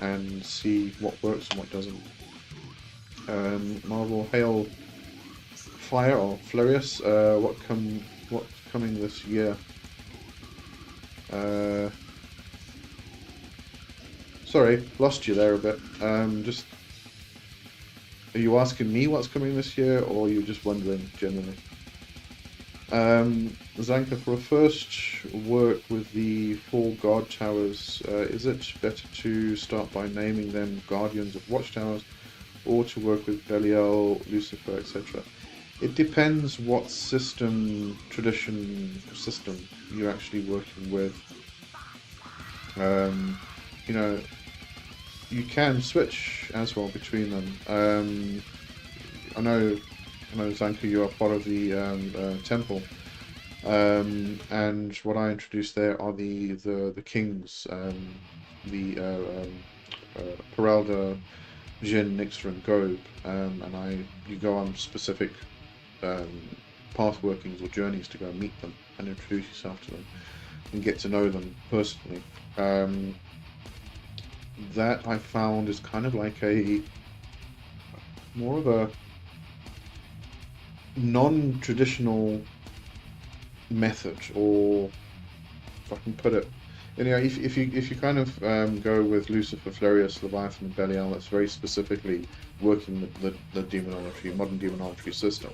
and see what works and what doesn't. Marvel Hail Fire or Flurious. What's coming this year? Sorry, lost you there a bit. Just are you asking me what's coming this year, or are you just wondering generally? Zanka, for a first work with the 4 guard towers, is it better to start by naming them Guardians of Watchtowers, or to work with Belial, Lucifer, etc.? It depends what system you're actually working with. You know, you can switch as well between them. I know, Zanku, you are part of the temple, and what I introduced there are the kings, Peralda, Jin, Nixter, and Gobe, and you go on specific path workings or journeys to go and meet them and introduce yourself to them and get to know them personally. That I found is kind of like more of a non-traditional method, or if I can put it, if you kind of go with Lucifer, Flurious, Leviathan, and Belial, that's very specifically working with the demonology, modern demonology system.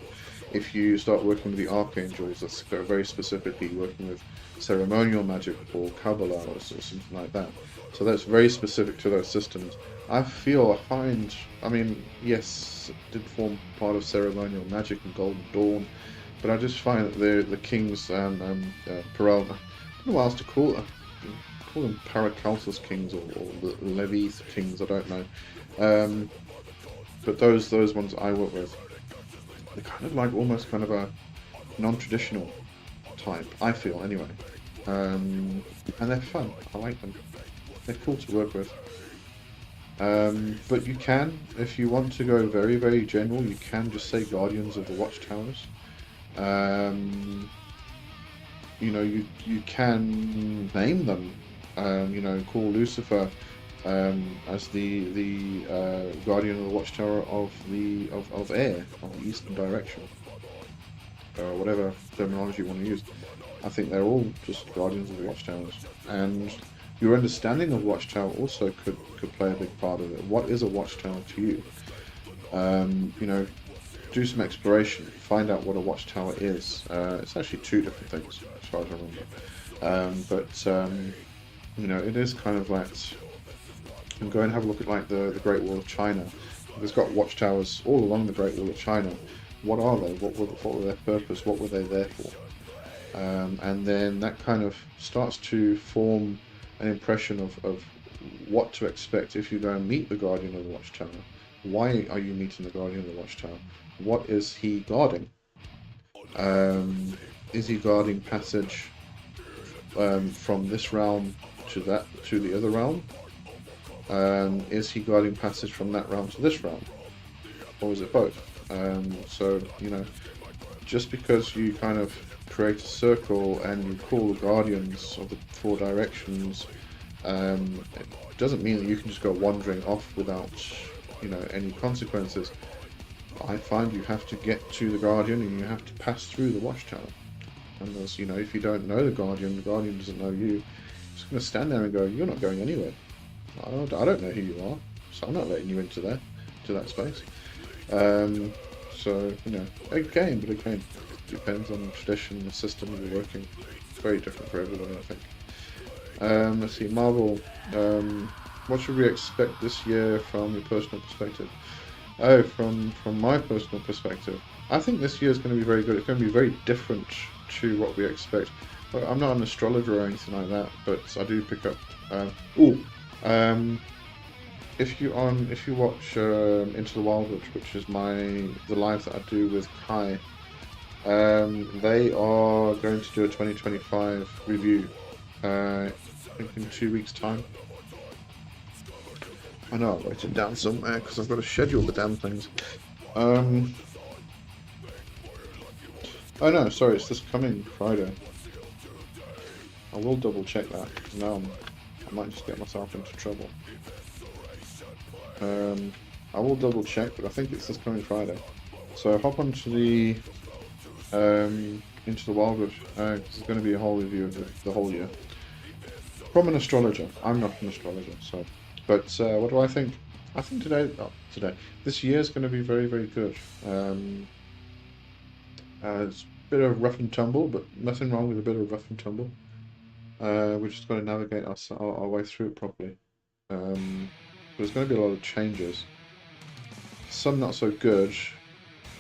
If you start working with the archangels, that's very specifically working with ceremonial magic or Kabbalah or something like that. So that's very specific to those systems. I find, I mean, yes, it did form part of ceremonial magic and Golden Dawn, but I just find that the kings, Peral, I don't know what else to call them. Call them Paracalthus kings or the Levith kings, I don't know. But those ones I work with, they're kind of like almost kind of a non-traditional type, I feel anyway. And they're fun. I like them. They're cool to work with. But you can, if you want to go very, very general, you can just say Guardians of the Watchtowers. You can name them. Call Lucifer as the Guardian of the Watchtower of Air, of the Eastern direction, or whatever terminology you want to use. I think they're all just Guardians of the Watchtowers, and your understanding of Watchtower also could play a big part of it. What is a Watchtower to you? Do some exploration, find out what a Watchtower is. It's actually 2 different things, as far as I remember. It is kind of like, and go and have a look at like the Great Wall of China. It's got watchtowers all along the Great Wall of China. What are they? What were their purpose? What were they there for? And then that kind of starts to form an impression of what to expect if you go and meet the Guardian of the Watchtower. Why are you meeting the Guardian of the Watchtower? What is he guarding? Is he guarding passage from this realm to the other realm? Is he guarding passage from that realm to this realm? Or is it both? Just because you kind of create a circle and you call the Guardians of the 4 directions, it doesn't mean that you can just go wandering off without, any consequences. I find you have to get to the Guardian and you have to pass through the Watchtower. And if you don't know the Guardian doesn't know you. He's going to stand there and go, "You're not going anywhere. I don't know who you are, so I'm not letting you into that space." Again, depends on the tradition, the system you're working. very different for everyone, I think. Let's see, Marvel. What should we expect this year from your personal perspective? Oh, from my personal perspective, I think this year is going to be very good. It's going to be very different to what we expect. I'm not an astrologer or anything like that, but I do pick up. If you watch Into the Wildwood, which is the live that I do with Kai, they are going to do a 2025 review. I think in 2 weeks' time. I know I'll write it down somewhere because I've got to schedule the damn things. Oh no, sorry, it's this coming Friday. I will double check that because now I might just get myself into trouble. I will double check, but I think it's this coming Friday. So hop onto the Into the Wildwood. There's going to be a whole review of the whole year from an astrologer. I'm not an astrologer, so. But what do I think? I think this year is going to be very, very good. It's a bit of rough and tumble, but nothing wrong with a bit of rough and tumble. We're just going to navigate our way through it properly. There's going to be a lot of changes. Some not so good.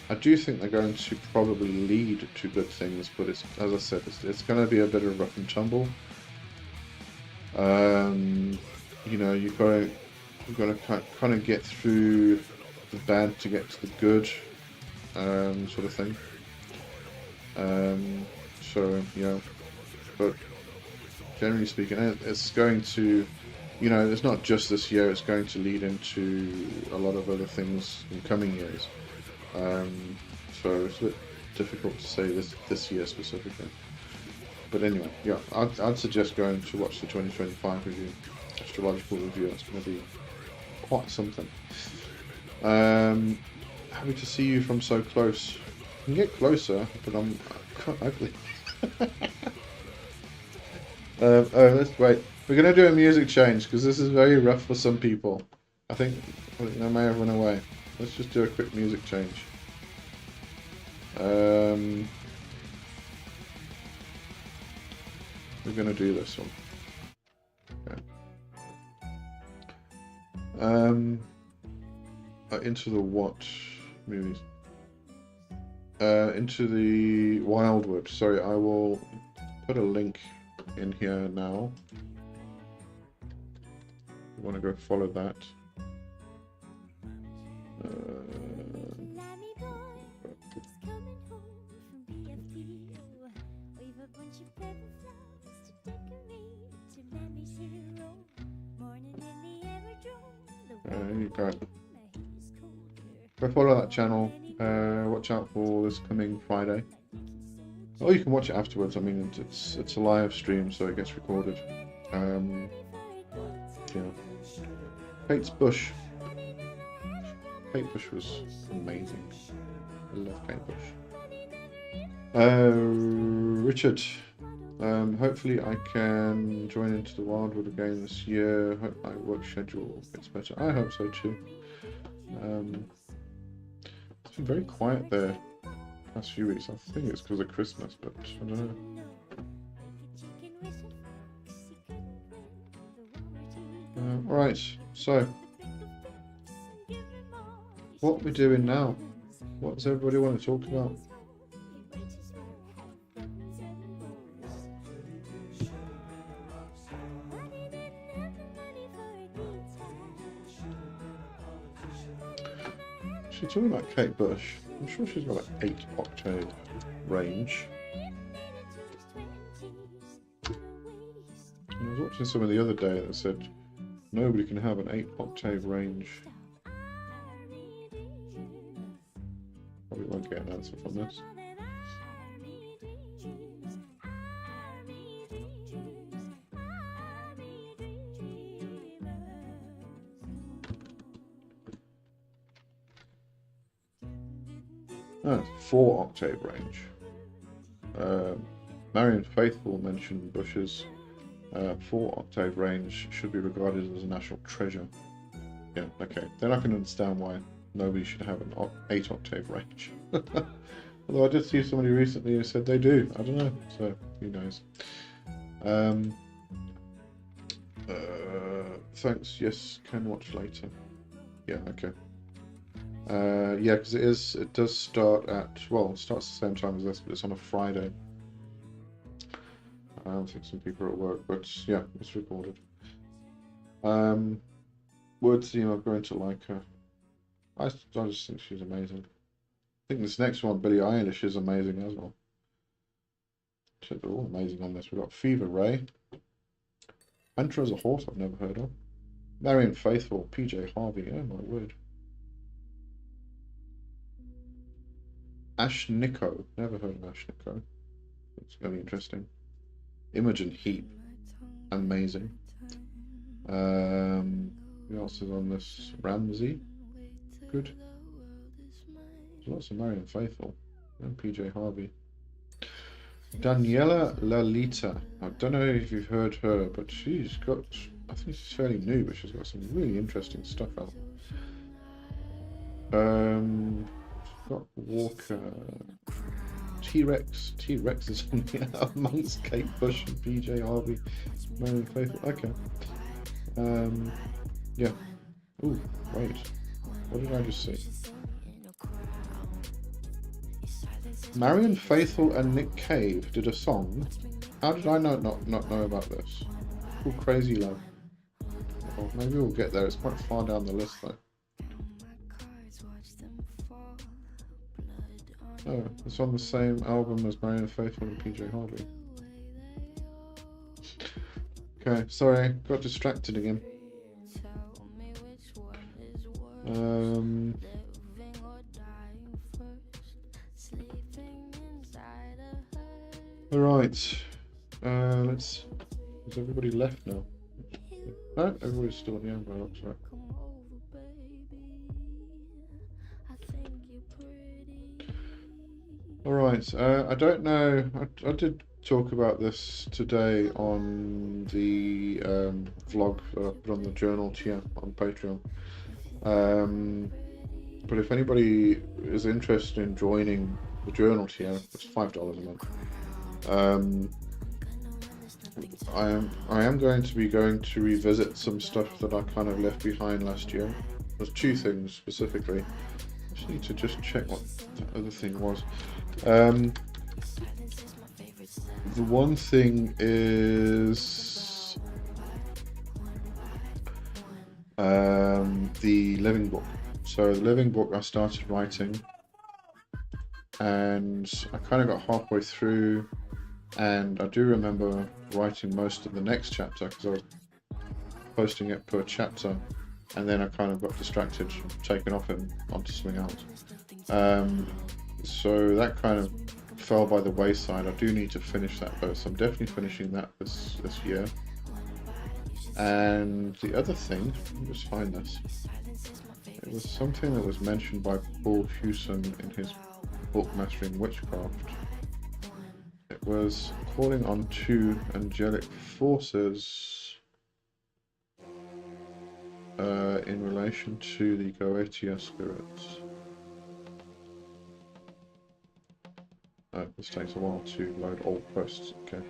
I do think they're going to probably lead to good things, but it's, as I said, it's going to be a bit of rough and tumble. You know, you've got to kind of get through the bad to get to the good, sort of thing. So, you know, but generally speaking, it's going to, you know, it's not just this year, it's going to lead into a lot of other things in coming years. So it's a bit difficult to say this year specifically. But anyway, yeah, I'd suggest going to watch the 2025 review, astrological review. That's going to be quite something. Happy to see you from so close. You can get closer, but I'm quite ugly. Let's wait. We're going to do a music change because this is very rough for some people. I think they may have run away. Let's just do a quick music change. We're going to do this one. Okay. Into the what movies? Into the Wildwood. Sorry, I will put a link in here now. You want to go follow that. You go follow that channel. Watch out for this coming Friday. Or you can watch it afterwards. I mean, it's a live stream, so it gets recorded. Yeah. Kate's Bush. Kate Bush was amazing. I love Kate Bush. Richard. Hopefully I can join Into the Wildwood again this year. Hope my work schedule gets better. I hope so too. It's been very quiet there the past few weeks. I think it's because of Christmas, but I don't know. Right, so what are we doing now? What does everybody want to talk about? She's talking about Kate Bush. I'm sure she's got an 8-octave range. And I was watching someone the other day that said nobody can have an 8-octave range. Probably won't get an answer from this. Oh, 4-octave range. Marion Faithful mentioned Bush's 4-octave range should be regarded as a national treasure. Yeah, okay. Then I can understand why nobody should have an 8-octave range. Although I did see somebody recently who said they do. I don't know. So who knows? Thanks. Yes, can watch later. Yeah. Okay. Yeah, because it does start at, well, it starts the same time as this, but it's on a Friday. I think some people are at work, but yeah, it's recorded. Would seem I'm going to like her. I just think she's amazing. I think this next one, Billie Eilish, is amazing as well. Shit, they're all amazing on this. We've got Fever Ray. Hunter as a Horse, I've never heard of. Marian Faithfull, PJ Harvey, oh my word. Ash Nico, never heard of Ash Nico. It's going to be interesting. Imogen Heap, amazing. Who else is on this? Ramsey, good. There's lots of Marian Faithfull and PJ Harvey. Daniela Lalita, I don't know if you've heard her, but she's got, I think she's fairly new, but she's got some really interesting stuff out. Got Walker, T-Rex is on here amongst Kate Bush and PJ Harvey, Marian Faithfull. Okay. Yeah. Ooh, wait. What did I just see? Marian Faithfull and Nick Cave did a song. How did I not know about this? It's called Crazy Love. Well, maybe we'll get there. It's quite far down the list though. Oh, it's on the same album as Marian Faithfull and PJ Harvey. Okay, sorry, got distracted again. Alright. Is everybody left now? No, everybody's still on the umbrella, sorry. Alright, I don't know, I did talk about this today on the vlog that I put on the journal tier on Patreon. But if anybody is interested in joining the journal tier, it's $5 a month. I am going to revisit some stuff that I kind of left behind last year. There's two things specifically. I just need to just check what the other thing was. The one thing is the living book. So the living book I started writing, and I kind of got halfway through, and I do remember writing most of the next chapter because I was posting it per chapter, and then I kind of got distracted, taken off and onto something else. So that kind of fell by the wayside. I do need to finish that though, so I'm definitely finishing that this year. And the other thing, let me just find this. It was something that was mentioned by Paul Hewson in his book Mastering Witchcraft. It was calling on two angelic forces in relation to the Goetia spirits. This takes a while to load old posts. Okay.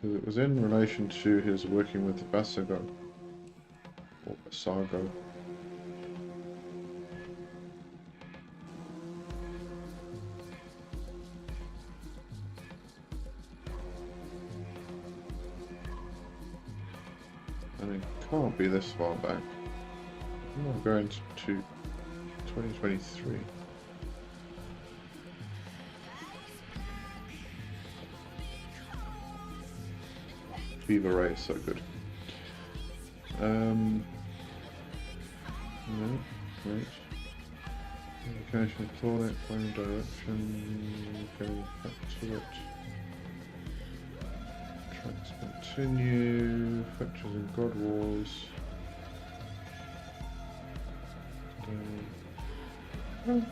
It was in relation to his working with Basago, or Basago. And it can't be this far back. I'm going to 2023. Fever Ray is so good. No, right. Indication, planet, flame direction, going back to it. Tracks continue, factors in God Wars.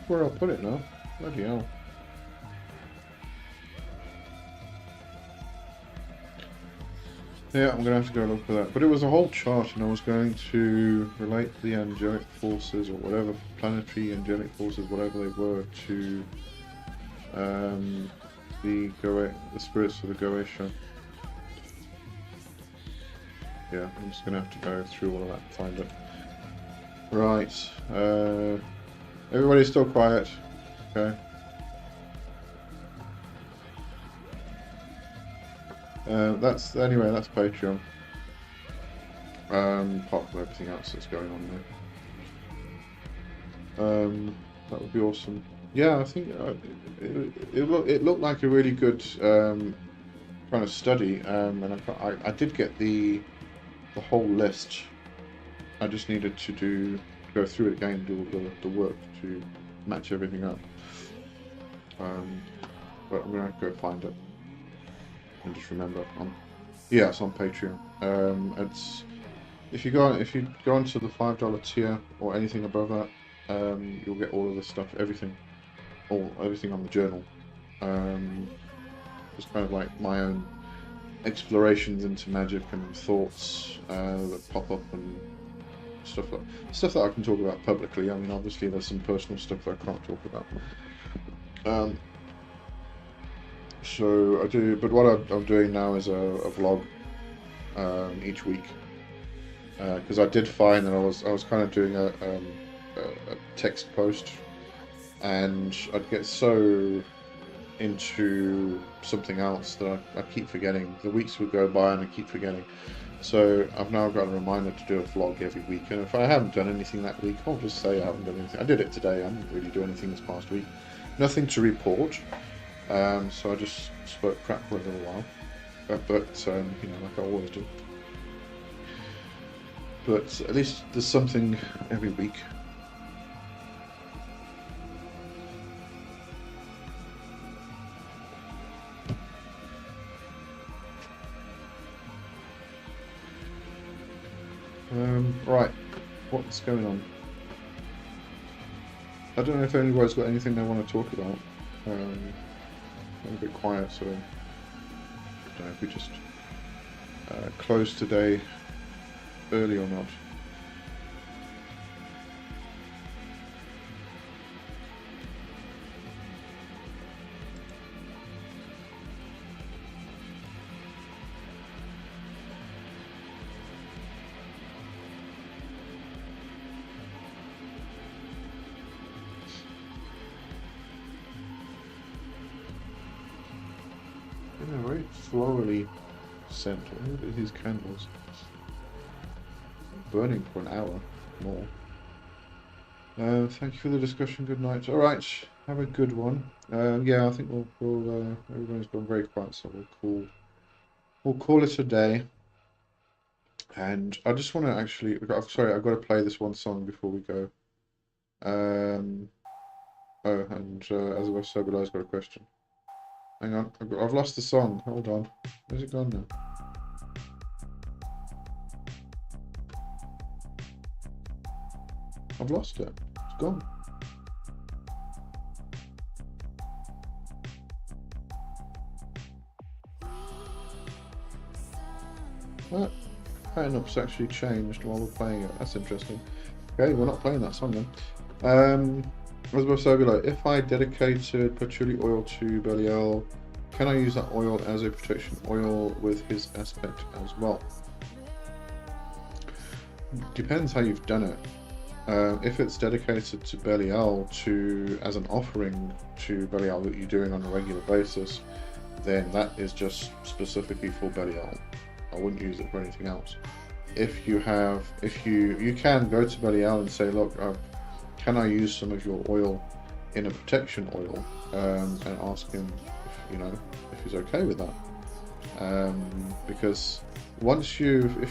Where I'll put it now. Bloody hell. Yeah, I'm going to have to go look for that. But it was a whole chart, and I was going to relate the angelic forces, or whatever, planetary angelic forces, whatever they were, to the spirits of the Goetia. Yeah, I'm just going to have to go through all of that and find it. Right. Everybody's still quiet. Okay. That's Patreon. Apart from everything else that's going on there. That would be awesome. Yeah, I think it looked like a really good kind of study, and I did get the whole list. I just needed to go through it again, do all the work to match everything up. But I'm gonna have to go find it and just remember. It's on Patreon. It's if you go onto the $5 tier or anything above that, you'll get all of the stuff, everything on the journal. Just kind of like my own explorations into magic and thoughts that pop up and stuff that I can talk about publicly. I mean, obviously there's some personal stuff that I can't talk about. So I do, but what I'm doing now is a vlog each week, because I did find that I was kind of doing a text post, and I'd get so into something else that I keep forgetting. The weeks would go by and I keep forgetting. So I've now got a reminder to do a vlog every week, and if I haven't done anything that week, I'll just say I haven't done anything. I did it today. I didn't really do anything this past week. Nothing to report. So I just spoke crap for a little while, but like I always do. But at least there's something every week. Right, what's going on? I don't know if anybody's got anything they want to talk about. I'm a bit quiet, so I don't know if we just close today early or not. Yeah, very florally scent. Look at these candles. Burning for an hour more. Thank you for the discussion. Good night. All right, have a good one. Yeah, I think we'll everybody's gone very quiet, so we'll call it a day. And I just want to actually, sorry, I've got to play this one song before we go. And as I said, I've got a question. Hang on, I've lost the song. Hold on, where's it gone now? I've lost it. It's gone. That pattern-up's actually changed while we're playing it. That's interesting. Okay, we're not playing that song then. As I said, like, if I dedicated patchouli oil to Belial, can I use that oil as a protection oil with his aspect as well? Depends how you've done it. If it's dedicated to Belial as an offering to Belial that you're doing on a regular basis, then that is just specifically for Belial. I wouldn't use it for anything else. If you can go to Belial and say, look, can I use some of your oil in a protection oil, and ask him if he's okay with that, because if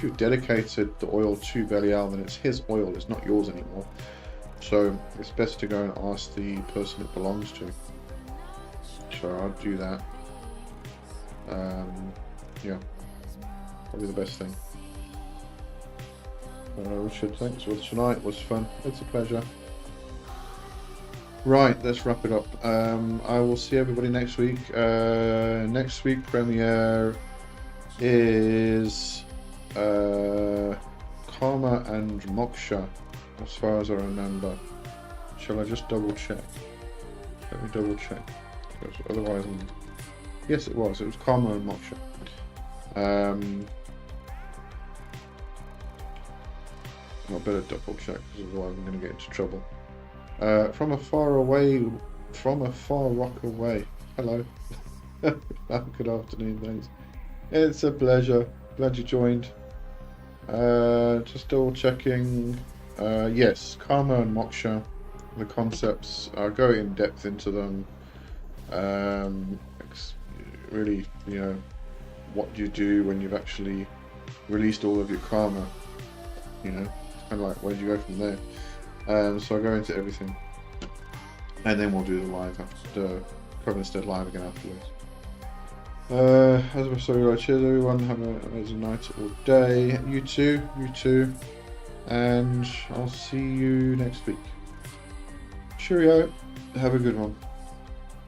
you've dedicated the oil to Belial, then it's his oil, it's not yours anymore. So it's best to go and ask the person it belongs to. So I'd do that. Yeah, probably the best thing. Richard, thanks for tonight. Was fun. It's a pleasure. Right, let's wrap it up. I will see everybody next week. Next week premiere is Karma and Moksha, as far as I remember. Shall I just double check? Let me double check. Because otherwise, yes, it was. It was Karma and Moksha. I better double check, because otherwise I'm going to get into trouble. From a far rock away. Hello. Good afternoon, thanks. It's a pleasure. Glad you joined. Just double checking. Yes, Karma and Moksha. The concepts. I'll go in depth into them. Really, you know, what you do when you've actually released all of your karma. You know, it's kind of like, where do you go from there? So I'll go into everything. And then we'll do the live after Covenstead live again afterwards. As I say, cheers everyone, have an amazing night or day. You too. And I'll see you next week. Cheerio, have a good one.